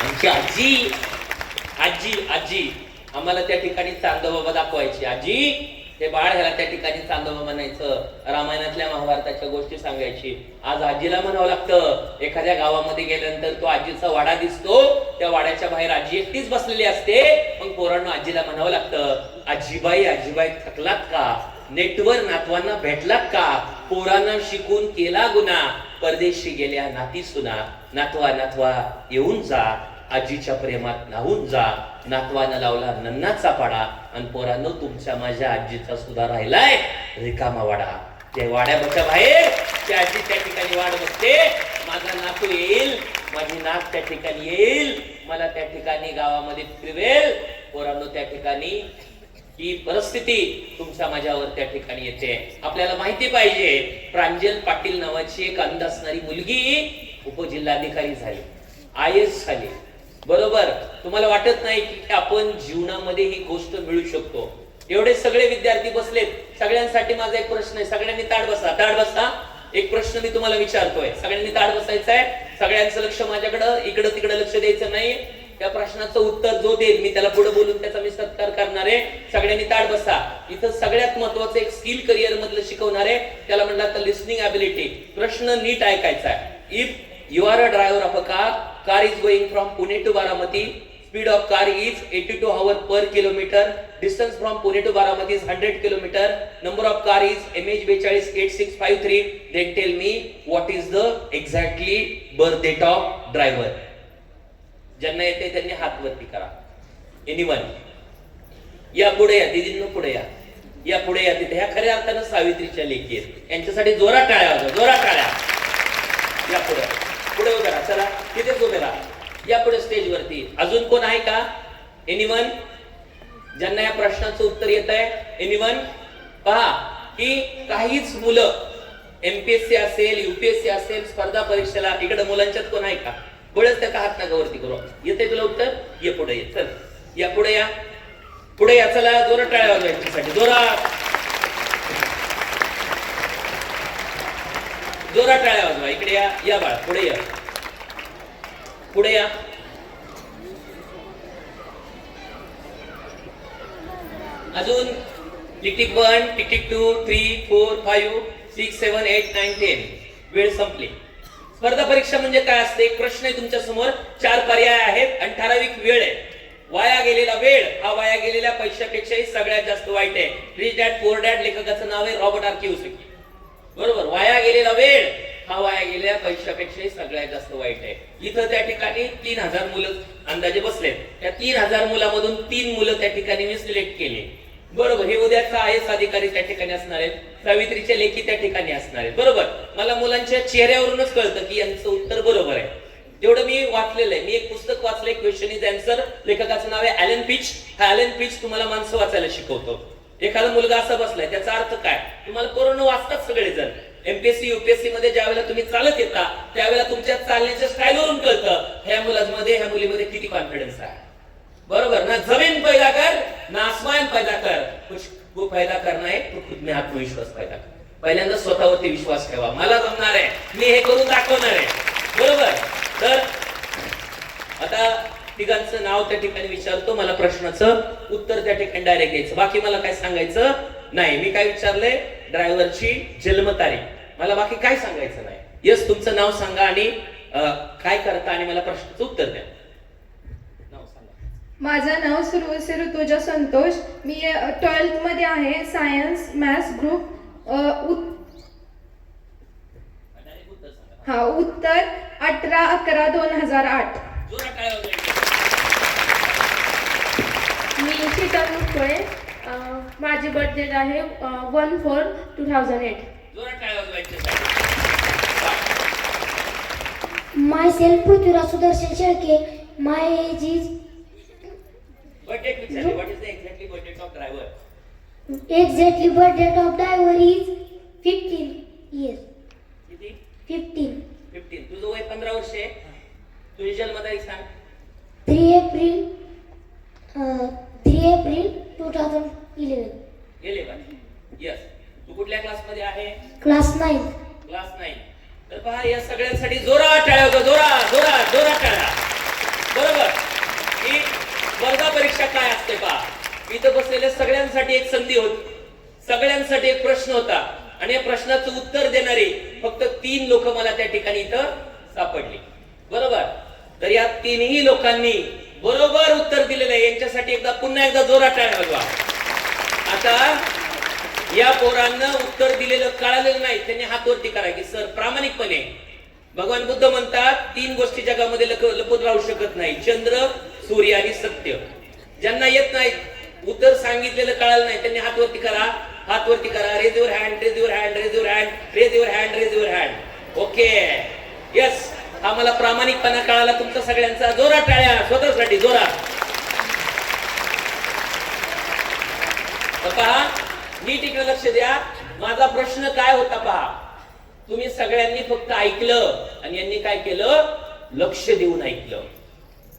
आमची आजी आजी आजी आम्हाला त्या ठिकाणी चांदोबा दाखवायची. आजी ते बाळ ह्याला त्या ठिकाणी चांदोबा म्हणायचं, रामायणातल्या महाभारताच्या गोष्टी सांगायची. आज आजीला म्हणावं लागतं. एखाद्या गावामध्ये गेल्यानंतर तो आजीचा वाडा दिसतो, त्या वाड्याच्या बाहेर आजी एकटीच बसलेली असते. मग पोरांनो आजीला म्हणावं लागतं, आजीबाई आजीबाई थकलात का? नेटवर नातवांना भेटलात का? पोरांना शिकून केला गुन्हा, परदेशी गेल्या नाती सुना. नातवा नातवा येऊन जा, आजीच्या प्रेमात न्हावून जा. नातवानं लावला नन्नाचा पाडा, आणि पोरांनो तुमच्या माझ्या आजीचा सुद्धा राहिलाय रिकामा वाडा. त्या वाड्याच्या बाहेर त्या आजी त्या ठिकाणी वाट बसते. माझा नातू येईल, माझी नात त्या ठिकाणी येईल, मला त्या ठिकाणी गावामध्ये फिरवेल. पोरांनो त्या ठिकाणी ही परिस्थिती तुमच्या माझ्यावर त्या ठिकाणी येते. आपल्याला माहिती पाहिजे, प्रांजल पाटील नावाची एक अंध असणारी मुलगी उपजिल्हाधिकारी झाली, IAS झाली. बरोबर, तुम्हाला वाटत नाही की आपण जीवनामध्ये ही गोष्ट मिळू शकतो? एवढे सगळे विद्यार्थी बसलेत, सगळ्यांसाठी माझा एक प्रश्न आहे. सगळ्यांनी ताड बसा, ताड बसा. एक प्रश्न मी तुम्हाला विचारतोय, सगळ्यांनी ताड बसायचं आहे. सगळ्यांचं लक्ष माझ्याकडं, इकडं तिकडं लक्ष द्यायचं नाही. त्या प्रश्नाचं उत्तर जो देईल मी त्याला पुढे बोलून त्याचा मी सत्कार करणार आहे. सगळ्यांनी ताड बसा. इथं सगळ्यात महत्वाचं एक स्किल करिअर मधलं शिकवणार आहे, त्याला म्हणलं तर लिसनिंग ॲबिलिटी. प्रश्न नीट ऐकायचा आहे. If you are a driver of a car is going from Pune to Baramati, speed of car is 82 hours per kilometer, distance from Pune to Baramati is 100 kilometer, number of car is MH428653, then tell me what is the exactly birth date of driver. ज्यांना येते त्यांनी हात वरती करा. एनीवन? या पुढे या, दीदींनो पुढे या, या पुढे या. तिथे ह्या खऱ्या अर्थानं सावित्रीच्या लेकी आहेत, यांच्यासाठी जोरात टाळ्या वाजवा, जोरात टाळ्या. या पुढे पुढे उभे राहा, चला तिथेच उभे राहा. या पुढे स्टेज वरती अजून कोण आहे का? एनीवन? ज्यांना या प्रश्नाचं उत्तर येत आहे? एनीवन? पहा की काहीच मुलं MPSC असेल, UPSC असेल, स्पर्धा परीक्षेला, इकडे मुलांच्यात कोण आहे का? बळच त्या हात नागावरती करू. येते तुला उत्तर? ये पुढे ये, चल या पुढे या, पुढे या, चला जोरात टाळ्या वाजवायच्यासाठी, जोरात जोरात टाळ्या वाजवा. इकडे या, या बाळा पुढे या, पुढे या. अजून टिक 1, टिक 2, 3, 4, 5, 6, 7, 8, 9, 10. वेळ संपली. स्पर्धा परीक्षा म्हणजे काय असते? एक प्रश्न आहे तुमच्या समोर, 4 पर्याय आहेत आणि ठराविक वेळ आहे. वाया गेलेला वेळ हा वाया गेलेल्या पैशापेक्षाही सगळ्यात जास्त वाईट आहे. रिच डॅड पुअर डॅड लेखकाचं नाव आहे रॉबर्ट आर कियोसाकी. बरोबर, वाया गेलेला वेळ हा वाया गेलेल्या पैशापेक्षाही सगळ्यात जास्त वाईट आहे. इथं त्या ठिकाणी 3000 मुलं अंदाजे बसलेत. त्या 3000 मुलामधून 3 मुलं त्या ठिकाणी मी सिलेक्ट केले. बरोबर, हे उद्याचा IAS अधिकारी त्या ठिकाणी असणार आहेत, सावित्रीच्या लेखी त्या ठिकाणी असणार आहेत. बरोबर, मला मुलांच्या चेहऱ्यावरूनच कळतं की यांचं उत्तर बरोबर आहे. तेवढं मी वाचलेलं आहे. मी एक पुस्तक वाचलंय, क्वेश्चन इज आन्सर. लेखकाचं नाव आहे ॲलन पिच. हा ॲलन पिच तुम्हाला माणसं वाचायला शिकवतो. एखादा मुलगा असा बसलाय, त्याचा अर्थ काय? तुम्हाला कोरोना वाचतात सगळेजण. MPSC UPSC मध्ये ज्या वेळेला तुम्ही चालत येता त्यावेळेला तुमच्या चालण्याच्या स्टाईलवरून कळतं ह्या मुलामध्ये, ह्या मुलीमध्ये किती कॉन्फिडन्स आहे. बरोबर ना? जमीन पैदा कर ना आसमान पैदा कर, कुछ वो पैदा करना है तो खुद में आत्मविश्वास पैदा कर. पहिल्यांदा स्वतःवरती विश्वास ठेवा. मला जमणार आहे, मी हे करून दाखवणार आहे. बरोबर, तर आता तिघांचं नाव त्या ठिकाणी विचारतो, मला प्रश्नाचं उत्तर त्या ठिकाणी डायरेक्ट द्यायचं. बाकी मला काय सांगायचं नाही. मी काय विचारलंय? ड्रायव्हरची जन्मतारीख. मला बाकी काय सांगायचं नाही. यस, तुमचं नाव सांगा आणि काय करता आणि मला प्रश्नाचं उत्तर द्या. नाव सांगा. माझं नाव सुरवसे ऋतुजा संतोष. मी 12th मध्ये आहे, सायन्स मॅथ्स ग्रुप. उत्तर 18/11/2008. जोरात टाळ्या वाजवायच्या. मी शीतल मुटकुळे. माझी बर्थडे आहे 1/4/2008. जोरात टाळ्या वाजवायच्या. Myself Prithviraj Sudarshan Shelke. My age is birthday विचारले, what is the exactly birthday of driver? exactly birthday of driver is 15 years. किती? 15. 15. तुझं वय 15 वर्ष आहे. तुझी जन्मतारीख सांग. 3 April 2011. 11. यस. तू कुठल्या क्लासमध्ये आहे? Class 9. क्लास 9. तर पहा, या सगळ्यांसाठी जोरात टाळ्या वाजवा. जोरात जोरात जोरात टाळ्या. बरोबर. ही स्पर्धा परीक्षा काय असते पहा. इथं बसलेल्या सगळ्यांसाठी एक संधी होती. सगळ्यांसाठी एक प्रश्न होता आणि या प्रश्नाचं उत्तर देणारे फक्त 3 लोक मला त्या ठिकाणी इथं सापडली. बरोबर. तर या 3ही लोकांनी बरोबर उत्तर दिलेलं आहे. यांच्यासाठी पुन्हा एकदा जोरात टाळ्या वाजवा. आता या पोरांना उत्तर दिलेलं कळालेलं नाही. त्यांनी हात वरती करा की सर प्रामाणिकपणे. भगवान बुद्ध म्हणतात 3 गोष्टी जगामध्ये लपून राहू शकत नाही. चंद्र, सूर्य आणि सत्य. ज्यांना येत नाही, उत्तर सांगितलेलं कळालं नाही, त्यांनी हात वरती करा. हात वरती करा. Raise your hand, raise your hand, raise your hand, raise your hand, raise your hand. Okay. Yes. हा मला प्रामाणिकपणा कळाला तुमचा सगळ्यांचा. जोरात टाळ्या स्वतःसाठी. जोरात. पहा, नीट इकडे लक्ष द्या. माझा प्रश्न काय होता पहा. तुम्ही सगळ्यांनी फक्त ऐकलं आणि यांनी काय केलं? लक्ष देऊन ऐकलं.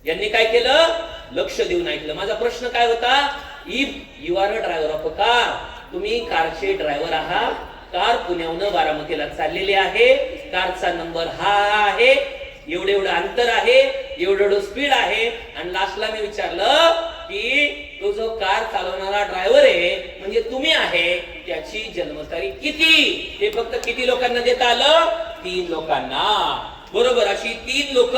यांनी काय केलं? लक्ष देऊन ऐकलं. माझा प्रश्न काय होता? If you are a driver of a car. तुम्ही कारचे ड्रायव्हर आहात. कार पुण्याहून बारामतीला चाललेली आहे. कारचा नंबर हा आहे. एवढं एवढं अंतर आहे. एवढं एवढं स्पीड आहे. आणि लास्टला मी विचारलं की तो जो कार चालवणारा ड्रायव्हर आहे म्हणजे तुम्ही आहे, त्याची जन्मतारीख किती? हे फक्त किती लोकांना देता आलं? 3 लोकांना. बरोबर. अशी 3 लोक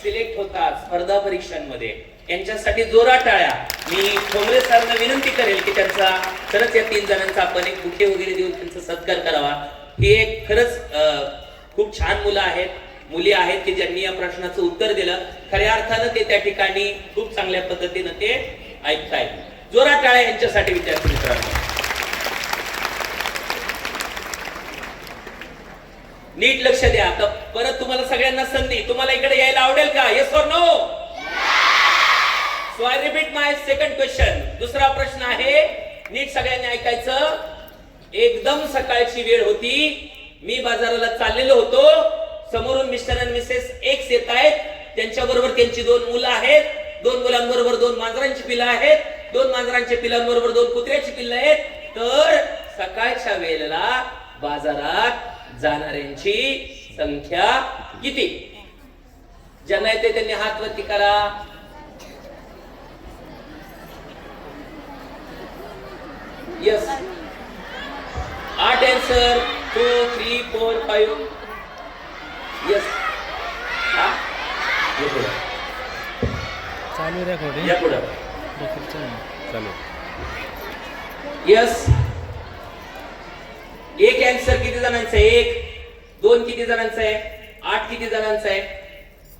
सिलेक्ट होतात स्पर्धा परीक्षांमध्ये. यांच्यासाठी जोरात टाळ्या. मी ठोंबरे सरांना विनंती करेल की त्यांचा खरंच या 3 जणांचा आपण एक बुके वगैरे देऊन त्यांचा सत्कार करावा. ही एक खरंच खूप छान मुलं आहेत, मुली आहेत की ज्यांनी या प्रश्नाचं उत्तर दिलं. खऱ्या अर्थानं ते त्या ठिकाणी खूप चांगल्या पद्धतीनं ते ऐकतायत. जोरात टाळ्या यांच्यासाठी विद्यार्थी मित्रांनो. नीट लक्ष द्या. आता परत तुम्हाला सगळ्यांना संधी. तुम्हाला इकडे यायला आवडेल का? Yes or no? So I repeat my second question. दुसरा प्रश्न आहे. नीट सगळ्यांनी ऐकायचं. एकदम सकाळची वेळ होती. मी बाजाराला चाललेलो होतो. समोरून मिस्टर आणि मिसेस एक्स येत आहेत. त्यांच्या बरोबर त्यांची 2 मुलं आहेत. 2 मुलांबरोबर 2 मांजरांची पिल्लं आहेत. 2 मांजरांच्या पिल्लांबरोबर 2 कुत्र्याची पिल्लं आहेत. तर सकाळच्या वेळेला बाजारात जाणाऱ्यांची संख्या किती? ज्यांना येते त्यांनी हात वरती करा. यस. 8 आन्सर. 2, 3, 4, 5. यस. चालू रेकॉर्डिंग. या पुढे. चालू. यस. 1 आन्सर किती जणांचा आहे? 1. 2 किती जणांचा आहे? 8 किती जणांचा आहे?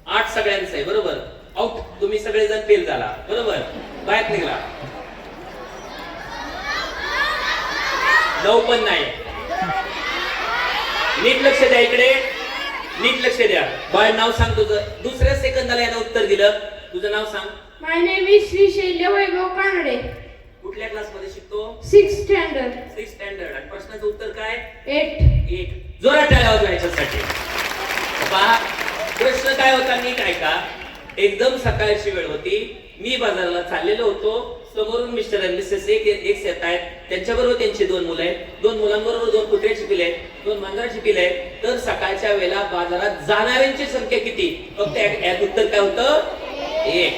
8 सगळ्यांचा आहे. बरोबर. आउट. तुम्ही सगळेजण फेल झाला. बरोबर. बाहेर निघाला. 9 पण नाही. नीट लक्ष द्या इकडे. नीट लक्ष द्या. बाय नाव सांग तुझं. दुसऱ्या सेकंदाला यानं उत्तर दिलं. तुझं नाव सांग. माय नेम इज श्री शैल्य वैभव कानडे. कुठल्या क्लासमध्ये शिकतो? 6th standard. 6th standard. आणि प्रश्नाचं उत्तर काय? 8. 1. जोरात टाळ्या वाजवा याच्यासाठी. पहा, प्रश्न काय होता नीट ऐका. एकदम सकाळची वेळ होती. मी बाजाराला चाललेलो होतो. समोरून मिस्टर आणि मिसेस एक्स येत आहेत. त्यांच्याबरोबर त्यांची 2 मुलं आहेत. 2 मुलांबरोबर 2 कुत्र्याची पिल्ले आहेत. 2 मांजराची पिल्ले आहेत. तर सकाळच्या वेळेला बाजारात जाणाऱ्यांची संख्या किती? फक्त यात उत्तर काय होतं? 1.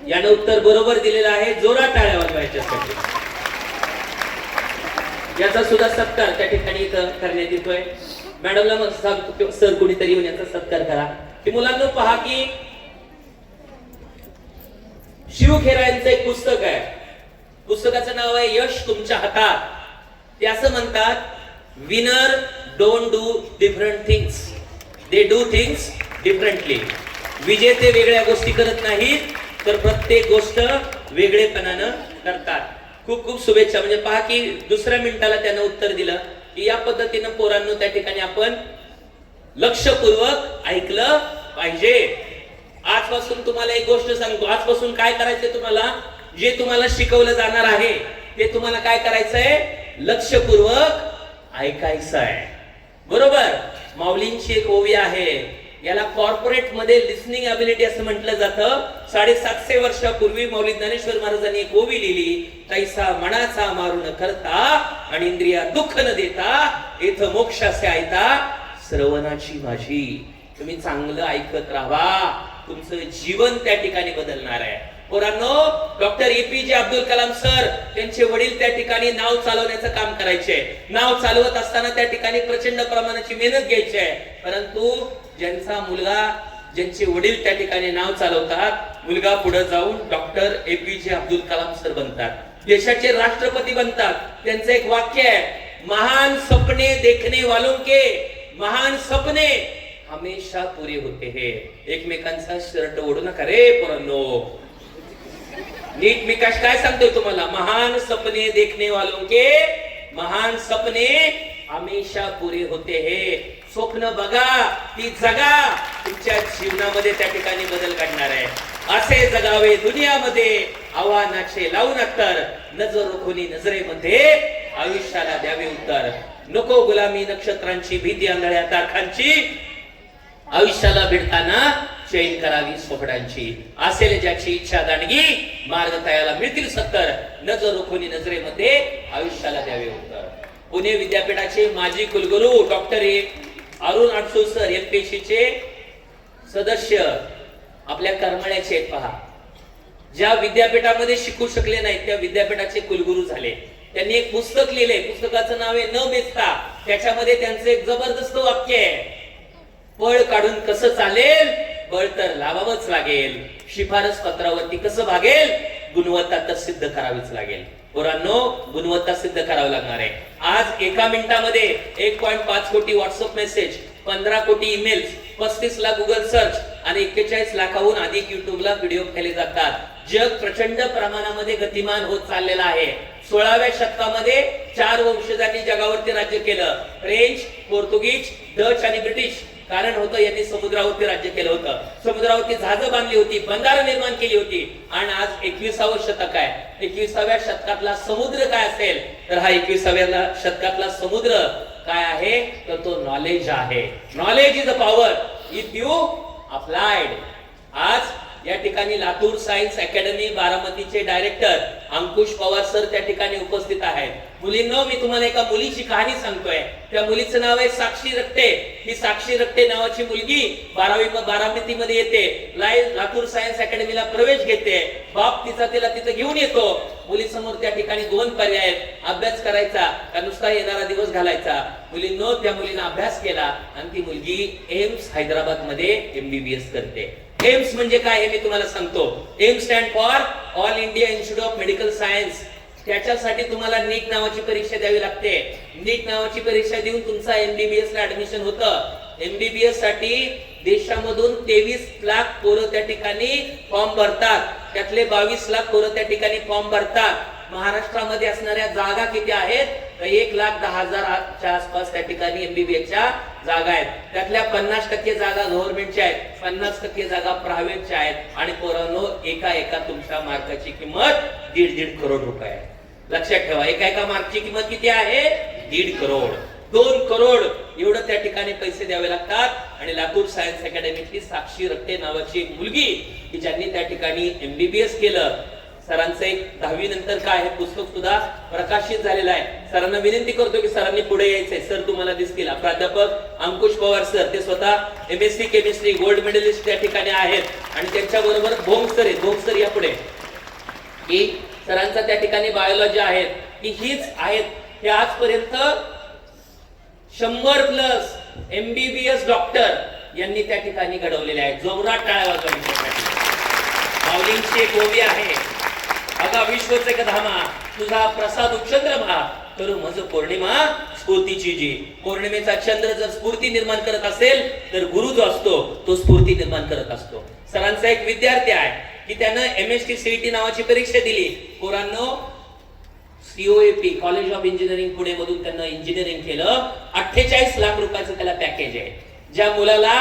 यानं उत्तर बरोबर दिलेलं आहे. जोरात टाळ्या वाजवा याच्यासाठी. याचा सुद्धा सत्कार त्या ठिकाणी इथं करण्यात येतोय. मॅडमला मग सांगतो सर कोणीतरी येऊन याचा सत्कार करा. की मुलांना पहा की शिव खेरा यांचं एक पुस्तक आहे. पुस्तकाचं नाव आहे यश तुमच्या हातात. ते असं म्हणतात, winner don't do different things, they do things differently. विजेते वेगळ्या गोष्टी करत नाहीत, तर प्रत्येक गोष्ट वेगळेपणानं करतात. खूप खूप शुभेच्छा. म्हणजे पहा की दुसऱ्या मिनिटाला त्यानं उत्तर दिलं की या पद्धतीनं पोरांनो त्या ठिकाणी आपण लक्षपूर्वक ऐकलं पाहिजे. आजपासून तुम्हाला एक गोष्ट सांगतो, आजपासून काय करायचंय तुम्हाला, जे तुम्हाला शिकवलं जाणार आहे ते तुम्हाला काय करायचंय, लक्षपूर्वक ऐकायचं आहे. बरोबर. माऊलींची एक ओवी आहे, याला कॉर्पोरेट मध्ये लिसनिंग अबिलिटी असं म्हटलं जातं. 750 वर्षापूर्वी माऊली ज्ञानेश्वर महाराजांनी एक ओवी लिहिली, तैसा मनाचा मारू न करता आणि इंद्रिया दुःख न देता इथं मोक्षाचे आयता श्रवणाची माझी. तुम्ही चांगलं ऐकत राहा, तुमचं जीवन त्या ठिकाणी बदलणार आहे. पोरांनो, doctor APJ Abdul Kalam sir, त्यांचे वडील त्या ठिकाणी नाव चालवण्याचं काम करायचे. नाव चालवत असताना त्या ठिकाणी प्रचंड प्रमाणाची मेहनत घ्यायची आहे. परंतु ज्यांचा मुलगा, ज्यांचे वडील त्या ठिकाणी नाव चालवतात, मुलगा पुढे जाऊन doctor APJ Abdul Kalam sir बनतात, देशाचे राष्ट्रपती बनतात. त्यांचं एक वाक्य आहे, महान सपने देखने वालों के महान सपने हमेशा पुरे होते हैं. एकमेकांचा शर्ट ओढू नका रे पोरांनो. नीट मी काय सांगतोय तुम्हाला, महान सपने देखने वालों के महान सपने हमेशा पुरे होते हैं. स्वप्न बघा, ती जगा, तुमच्या जीवनामध्ये त्या ठिकाणी बदल घडणार आहे. असे जगावे दुनियामध्ये आव्हानाचे लावून अत्तर, नजर रोखुनी नजरेमध्ये आयुष्याला द्यावे उत्तर. नको गुलामी नक्षत्रांची, भीती आंधळ्या तारखांची, आयुष्याला भेटताना चैन करावी सोहळ्यांची. असेल ज्याची इच्छा दांडगी, मार्ग तयाला मिळतील सत्तर, नजर रोखुनी नजरेमध्ये आयुष्याला द्यावे उत्तर. पुणे विद्यापीठाचे माजी कुलगुरू doctor Arun Adsul sir, MPSC चे सदस्य, आपल्या करमाळ्याचे आहेत. पहा, ज्या विद्यापीठामध्ये शिकू शकले नाहीत त्या विद्यापीठाचे कुलगुरू झाले. त्यांनी एक पुस्तक लिहिले, पुस्तकाचं नाव आहे न बेचता. त्याच्यामध्ये त्यांचं एक जबरदस्त वाक्य आहे, पळ काढून कसं चालेल, बळ तर लावावंच लागेल. शिफारस पत्रावरती कसं भागेल, गुणवत्ता तर सिद्ध करावीच लागेल. पोरांनो, गुणवत्ता सिद्ध करावी लागणार आहे. आज एका मिनिटामध्ये 1.5 कोटी व्हॉट्सअप मेसेज, 15 कोटी ईमेल्स, 35 लाख गुगल सर्च आणि 41 लाखाहून अधिक युट्यूबला व्हिडिओ केले जातात. जग प्रचंड प्रमाणामध्ये गतिमान होत चाललेलं आहे. 16व्या शतकामध्ये 4 वंशजांनी जगावरती राज्य केलं, फ्रेंच, पोर्तुगीज, डच आणि ब्रिटिश. कारण होतं, यांनी समुद्रावरती राज्य केलं होतं, समुद्रावरती जहाजं बांधली होती, बंधारं निर्माण केली होती. आणि आज 21वावं शतक आहे. 21व्या शतकातला समुद्र काय असेल, तर हा 21व्या शतकातला समुद्र काय आहे, तर तो नॉलेज आहे. Knowledge is a power if you applied. आज या ठिकाणी लातूर सायन्स अकॅडमी बारामतीचे डायरेक्टर अंकुश पवार सर त्या ठिकाणी उपस्थित आहेत. मुलींनो, मी तुम्हाला एका मुलीची कहाणी सांगतोय. त्या मुलीचं नाव आहे साक्षी रक्ते. ही साक्षी रक्ते नावाची मुलगी बारामतीमध्ये येते, लातूर सायन्स अकॅडमीला प्रवेश घेते. बाप तिला तिथं घेऊन येतो. मुलीसमोर त्या ठिकाणी 2 पर्याय आहेत, अभ्यास करायचा का नुसता येणारा दिवस घालायचा. मुलींनो, त्या मुलीने अभ्यास केला आणि ती मुलगी एम्स हैदराबाद मध्ये MBBS करते. एम्स म्हणजे काय हे मी तुम्हाला सांगतो. AIIMS stand for all India institute of medical science. त्याच्यासाठी तुम्हाला नीट नावाची परीक्षा द्यावी लागते. नीट नावाची परीक्षा देऊन तुमचा MBBS ला ऍडमिशन होतं. MBBS साठी देशामधून 23 लाख पोरं त्या ठिकाणी फॉर्म भरतात. त्यातले 22 लाख पोरं त्या ठिकाणी फॉर्म भरतात. महाराष्ट्रामध्ये असणाऱ्या जागा किती आहेत, तर 1,10,000च्या आसपास त्या ठिकाणी MBBSच्या जागा आहेत. त्यातल्या 50% जागा गव्हर्नमेंटच्या आहेत, 50% जागा प्रायव्हेटच्या आहेत. आणि पोरांनो, एका तुमच्या मार्काची किंमत 1.5 करोड रुपये आहे. लक्षात ठेवा, एका मार्कची किंमत किती आहे, 1.5 करोड. 2 करोड एवढं त्या ठिकाणी पैसे द्यावे लागतात. आणि लातूर सायन्स अकॅडमीची साक्षी रक्ते नावाची मुलगी की ज्यांनी त्या ठिकाणी MBBS केलं. सरांचं एक 10वी नंतर काय हे पुस्तक सुद्धा प्रकाशित झालेलं आहे. सरांना विनंती करतो की सरांनी पुढे यायचंय. सर तुम्हाला दिसतील. प्राध्यापक अंकुश पवार सर, ते स्वतः MSc केमिस्ट्री गोल्ड मेडलिस्ट त्या ठिकाणी आहेत. आणि त्यांच्या बरोबर भोंग सर आहेत. भोंग सर या पुढे. की सरांचा त्या ठिकाणी बायोलॉजी आहेत की हीच आहेत. हे आजपर्यंत 100+ MBBS डॉक्टर यांनी त्या ठिकाणी घडवलेले आहेत. जोरात टाळ्या वाजवण्यासाठी. माऊलींची एक ओवी आहे, अगा विश्वचे धामा तुझा प्रसाद उच्चंद्रमा करू मज पौर्णिमा स्फूर्तीची जी. पौर्णिमेचा चंद्र जर स्फूर्ती निर्माण करत असेल तर गुरु जो असतो तो स्फूर्ती निर्माण करत असतो. सरांचा एक विद्यार्थी आहे की त्यानं MST CET नावाची परीक्षा दिली. पोरांनो, COAP college of engineering Pune मधून त्यांना इंजिनिअरिंग केलं. 48 लाख रुपयाचं त्याला पॅकेज आहे. ज्या मुलाला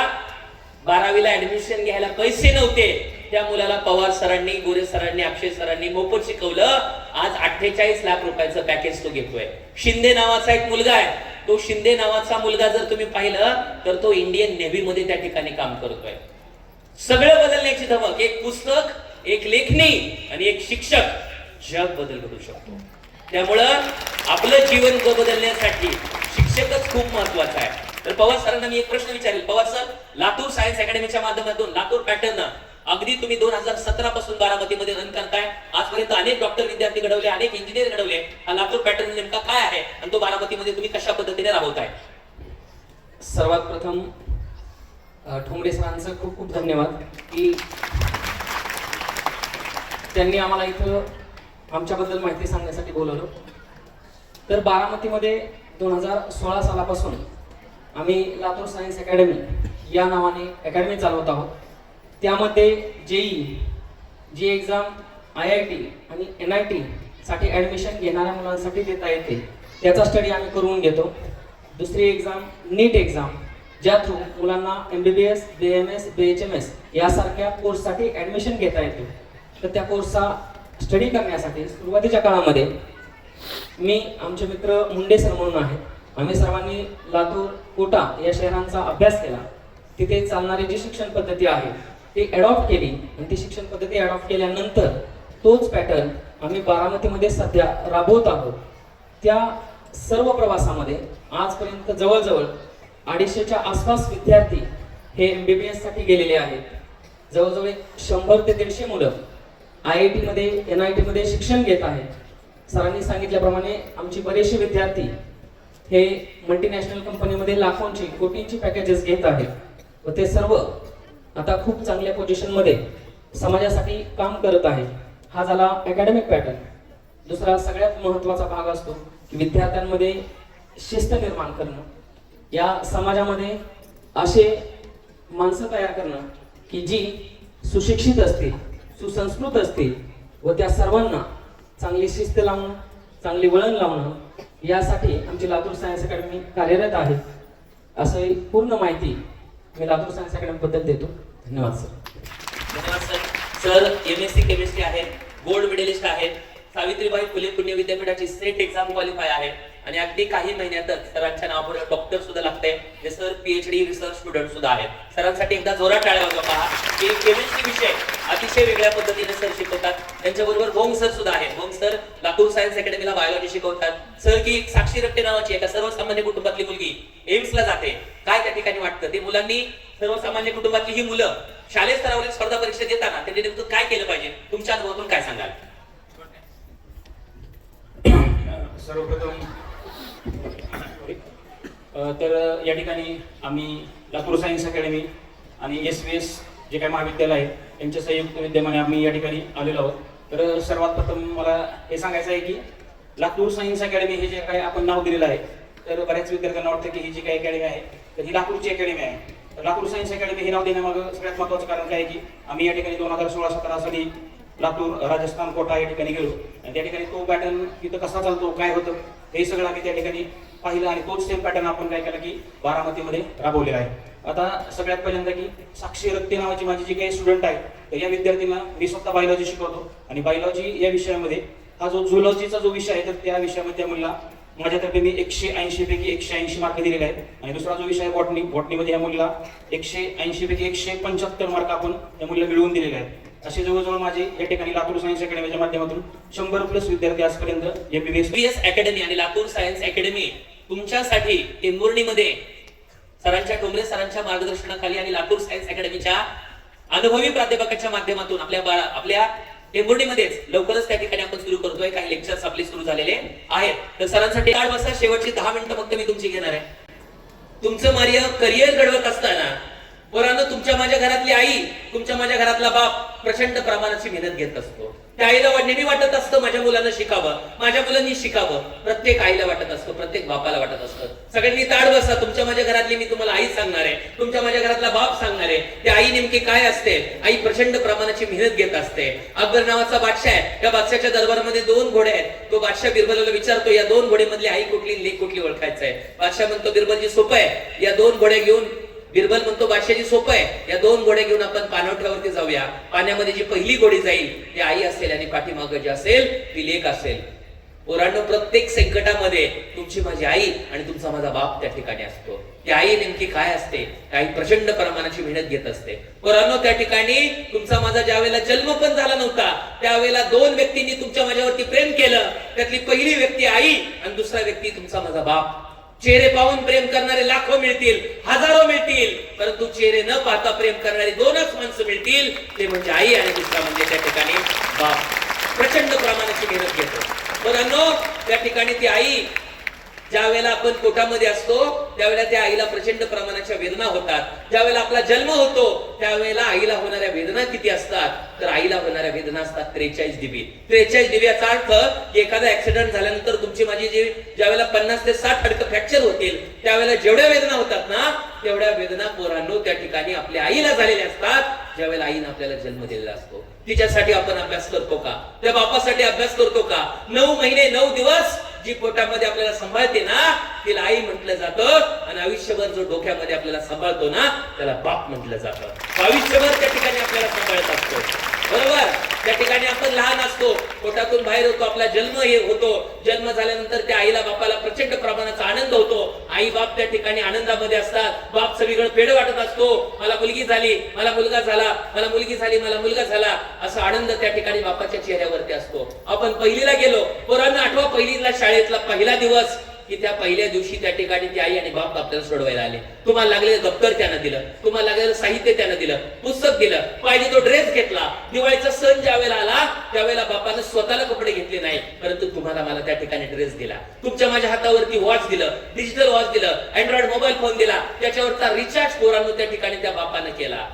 12वीला ऍडमिशन घ्यायला पैसे नव्हते त्या मुलाला पवार सरांनी, गोरे सरांनी, अक्षय सरांनी मोफत शिकवलं. आज 48 लाख रुपयाचं पॅकेज तो घेतोय. शिंदे नावाचा एक मुलगा आहे. तो शिंदे नावाचा मुलगा जर तुम्ही पाहिलं तर तो इंडियन नेव्ही मध्ये त्या ठिकाणी काम करतोय. सगळं बदलण्याची धमक. एक पुस्तक, एक लेखणी आणि एक शिक्षक जग बदलू शकतो. त्यामुळं आपलं जीवन बदलण्यासाठी शिक्षकच खूप महत्वाचा आहे. तर पवार सरांना मी एक प्रश्न विचारेल. पवार सर, लातूर सायन्स अकॅडमीच्या माध्यमातून लातूर पॅटर्न अगदी तुम्ही 2017 पासून बारामतीमध्ये रन करताय. आजपर्यंत अनेक डॉक्टर विद्यार्थी घडवले, अनेक इंजिनियर घडवले. हा लातूर पॅटर्न नेमका काय आहे आणि तो बारामतीमध्ये तुम्ही कशा पद्धतीने राबवताय? सर्वात प्रथम ठोंबरे सरांचं खूप खूप धन्यवाद की त्यांनी आम्हाला इथं आमच्याबद्दल माहिती सांगण्यासाठी बोलवलं. तर बारामतीमध्ये 2016 सालापासून आम्ही लातूर सायन्स अकॅडमी या नावाने अकॅडमी चालवत आहोत. त्यामध्ये JEE, जी एक्झाम IIT आणि NIT साठी ॲडमिशन घेणाऱ्या मुलांसाठी देता येते त्याचा स्टडी आम्ही करून घेतो. दुसरी एक्झाम नीट एक्झाम, ज्या थ्रू मुलांना MBBS, BAMS, BHMS यासारख्या कोर्ससाठी ॲडमिशन घेता येते. तर त्या कोर्सचा स्टडी करण्यासाठी सुरुवातीच्या काळामध्ये मी, आमचे मित्र मुंडे सर म्हणून आहे, आम्ही सर्वांनी लातूर, कोटा या शहरांचा अभ्यास केला. तिथे चालणारी जी शिक्षण पद्धती आहे ती ॲडॉप्ट केली आणि ती शिक्षण पद्धती ॲडॉप्ट केल्यानंतर तोच पॅटर्न आम्ही बारामतीमध्ये सध्या राबवत आहोत. त्या सर्व प्रवासामध्ये आजपर्यंत जवळजवळ 250च्या आसपास विद्यार्थी हे MBBS साठी गेलेले आहेत. जवळजवळ 100 ते 150 मुलं IIT मध्ये, NIT मध्ये शिक्षण घेत आहेत. सरांनी सांगितल्याप्रमाणे आमचे बरेचसे विद्यार्थी हे मल्टीनॅशनल कंपनीमध्ये लाखोंची, कोटींची पॅकेजेस घेत आहेत व ते सर्व आता खूप चांगल्या पोझिशनमध्ये समाजासाठी काम करत आहे. हा झाला अकॅडमिक पॅटर्न. दुसरा सगळ्यात महत्त्वाचा भाग असतो की विद्यार्थ्यांमध्ये शिस्त निर्माण करणं, या समाजामध्ये असे माणसं तयार करणं की जी सुशिक्षित असतील, सुसंस्कृत असतील व त्या सर्वांना चांगली शिस्त लावणं, चांगली वळण लावणं, यासाठी आमची लातूर सायन्स अकॅडमी कार्यरत आहे. असं पूर्ण माहिती मी लातूर सायन्स अकॅडमी बद्दल देतो. धन्यवाद सर. धन्यवाद सर. सर MSc केमिस्ट्री आहेत, गोल्ड मेडलिस्ट आहेत, सावित्रीबाई फुले पुणे विद्यापीठाची सेट एक्झाम क्वालिफाय आहे आणि अगदी काही महिन्यातच सरांच्या नावापुढे डॉक्टर सुद्धा लागते. हे सर PhD रिसर्च स्टुडंट सुद्धा आहेत. सरांसाठी एकदा जोरात टाळ्या वाजवा. पहा की केमिस्ट्री विषय अतिशय वेगळ्या पद्धतीने सर शिकवतात. त्यांच्याबरोबर भोंग सर सुद्धा आहेत. भोंग सर लातूर सायन्स अकॅडमीला बायोलॉजी शिकवतात. सर की साक्षी रट्टे नावाची एका सर्वसामान्य कुटुंबातली मुलगी एम्सला जाते. काय त्या ठिकाणी वाटतं ते मुलांनी, सर्वसामान्य कुटुंबातली ही मुलं शालेय स्तरावरील स्पर्धा परीक्षा देताना त्यांनी नेमकं काय केलं पाहिजे? तुमच्या अनुभवातून काय सांगाल? सर्वप्रथम तर या ठिकाणी आम्ही लातूर सायन्स अकॅडमी आणि SVS जे काही महाविद्यालय आहे यांच्या संयुक्त विद्यमाने आम्ही या ठिकाणी आलेलो आहोत. तर सर्वात प्रथम मला हे सांगायचं आहे की लातूर सायन्स अकॅडमी हे जे काही आपण नाव दिलेलं आहे, तर बऱ्याच विद्यार्थ्यांना वाटतं की ही जी काही अकॅडमी आहे तर ही लातूरची अकॅडमी आहे. तर लातूर सायन्स अकॅडमी हे नाव देण्यामागं सगळ्यात महत्त्वाचं कारण काय आहे की आम्ही या ठिकाणी 2016-17 साली लातूर, राजस्थान, कोटा या ठिकाणी गेलो आणि त्या ठिकाणी तो पॅटर्न तिथं कसा चालतो, काय होतं हे सगळं आम्ही त्या ठिकाणी पाहिलं आणि तोच सेम पॅटर्न आपण काय केलं की बारामतीमध्ये राबवलेला आहे. आता सगळ्यात पहिल्यांदा की साक्षी रक्ते नावाची माझी जी काही स्टुडंट आहे तर या विद्यार्थ्यांना मी स्वतः बायोलॉजी शिकवतो आणि बायोलॉजी या विषयामध्ये हा जो झुलॉजीचा जो विषय आहे तर त्या विषयामध्ये त्या मुलीला माझ्यातर्फे मी 180 पैकी 180 मार्क दिलेले आहेत आणि दुसरा जो विषय आहे बॉटनी, बॉटनीमध्ये या मुलीला 180 पैकी 175 मार्क आपण त्या मुलीला मिळवून दिलेले आहेत. असे जवळजवळ माझे या ठिकाणी लातूर सायन्स अकॅडमीच्या माध्यमातून 100+ विद्यार्थी आजपर्यंत MBBS अकॅडमी आणि लातूर सायन्स अकॅडमी तुमच्यासाठी टेंभुर्णीमध्ये सरांच्या, ठोंबरे सरांच्या मार्गदर्शनाखाली आणि लातूर सायन्स अकॅडमीच्या अनुभवी प्राध्यापकाच्या माध्यमातून आपल्या टेंभुर्णीमध्येच लवकरच त्या ठिकाणी आपण सुरू करतोय. काही लेक्चर्स आपले सुरू झालेले आहेत. तर सरांसाठी टाळ बसा. शेवटची 10 मिनिटं फक्त मी तुमची घेणार आहे. तुमचं करिअर घडवत असताना पोरांनो, तुमच्या माझ्या घरातली आई, तुमच्या माझ्या घरातला बाप प्रचंड प्रमाणाची मेहनत घेत असतो. त्या आईला नेहमी वाटत असतं माझ्या मुलांना शिकावं, माझ्या मुलांनी शिकावं. प्रत्येक आईला वाटत असतं, प्रत्येक बापाला वाटत असतं. सगळ्यांनी ताड बसा. तुमच्या माझ्या घरातली मी तुम्हाला आई सांगणार आहे, तुमच्या माझ्या घरातला बाप सांगणार आहे. त्या आई नेमकी काय असते? आई प्रचंड प्रमाणाची मेहनत घेत असते. अकबर नावाचा बादशाह आहे. त्या बादशाच्या दरबारामध्ये 2 घोडे आहेत. तो बादशाह बिरबलाला विचारतो, या 2 घोडेमधली आई कुठली, लेक कुठली ओळखायचं आहे? बादशाह म्हणतो, बिरबलजी सोपं आहे, या 2 घोडे घेऊन. बिरबल म्हणतो, बादशाहजी सोपं आहे, या 2 घोडे घेऊन आपण पाणवठ्यावरती जाऊया. पाण्यामध्ये जी पहिली घोडी जाईल ती आई असेल आणि पाठीमागं जी असेल ती लेक असेल. पोरांनो, प्रत्येक संकटामध्ये तुमची माझी आई आणि तुमचा माझा बाप त्या ठिकाणी असतो. ती आई नेमकी काय असते? ती आई प्रचंड प्रमाणाची मेहनत घेत असते. पोरांनो, त्या ठिकाणी तुमचा माझा ज्या वेळेला जन्म पण झाला नव्हता त्यावेळेला 2 व्यक्तींनी तुमच्या माझ्यावरती प्रेम केलं. त्यातली पहिली व्यक्ती आई आणि दुसरा व्यक्ती तुमचा माझा बाप. चेहरे पाहून प्रेम करणारे लाखो मिळतील, हजारो मिळतील, परंतु चेहरे न पाहता प्रेम करणारी 2च माणसं मिळतील, ते म्हणजे आई आणि दुसरा म्हणजे त्या ठिकाणी बाप. प्रचंड प्रमाणाची मेहनत घेतो. पोरांनो, त्या ठिकाणी ती आई ज्या वेळेला आपण पोटामध्ये असतो त्यावेळेला त्या आईला प्रचंड प्रमाणाच्या वेदना होतात. ज्या वेळेला आपला जन्म होतो त्यावेळेला आईला होणाऱ्या वेदना किती असतात? तर आईला होणाऱ्या वेदना असतात 43 डीबी. 43 डीबी याचा अर्थ की एखादा ऍक्सिडेंट झाल्यानंतर तुमची माझी जी ज्या वेळेला 50 ते 60 हाडकं फ्रॅक्चर होतील त्यावेळेला जेवढ्या वेदना होतात ना तेवढ्या वेदना पोरांनो त्या ठिकाणी आपल्या आईला झालेल्या असतात ज्यावेळेला आईने आपल्याला जन्म दिलेला असतो. तिच्यासाठी आपण अभ्यास करतो का? त्या बापासाठी अभ्यास करतो का? 9 महिने 9 दिवस जी पोटामध्ये आपल्याला सांभाळते ना तिला आई म्हटलं जातं आणि आयुष्यभर जो डोक्यामध्ये आपल्याला सांभाळतो ना त्याला बाप म्हटलं जातं. आयुष्यभर त्या ठिकाणी आपल्याला सांभाळत असतो. बरोबर? त्या ठिकाणी आपण लहान असतो, पोटातून बाहेर होतो, आपला जन्म हे होतो. जन्म झाल्यानंतर त्या आईला बापाला प्रचंड प्रमाणाचा आनंद होतो. आई बाप त्या ठिकाणी आनंदामध्ये असतात. बाप सगळीकडे पेढ वाटत असतो, मला मुलगी झाली, मला मुलगा झाला, मला मुलगी झाली, मला मुलगा झाला, असा आनंद त्या ठिकाणी बापाच्या चेहऱ्यावरती असतो. आपण पहिलीला गेलो, पोरांना आठवा पहिलीला शाळेतला पहिला दिवस की त्या पहिल्या दिवशी त्या ठिकाणी ती आई आणि बाप आपल्याला सोडवायला आले. तुम्हाला लागलेलं दप्तर त्यानं दिलं, तुम्हाला लागलेलं साहित्य त्यानं दिलं, पुस्तक दिलं, पाहिजे तो ड्रेस घेतला. दिवाळीचा सण ज्या वेळेला आला त्यावेळेला बापानं स्वतःला कपडे घेतले नाही, परंतु तुम्हाला मला त्या ठिकाणी ड्रेस दिला. तुमच्या माझ्या हातावरती वॉच दिलं, डिजिटल वॉच दिलं, अँड्रॉइड मोबाईल फोन दिला, त्याच्यावरचा रिचार्ज पोरांनो त्या ठिकाणी त्या बापानं केला.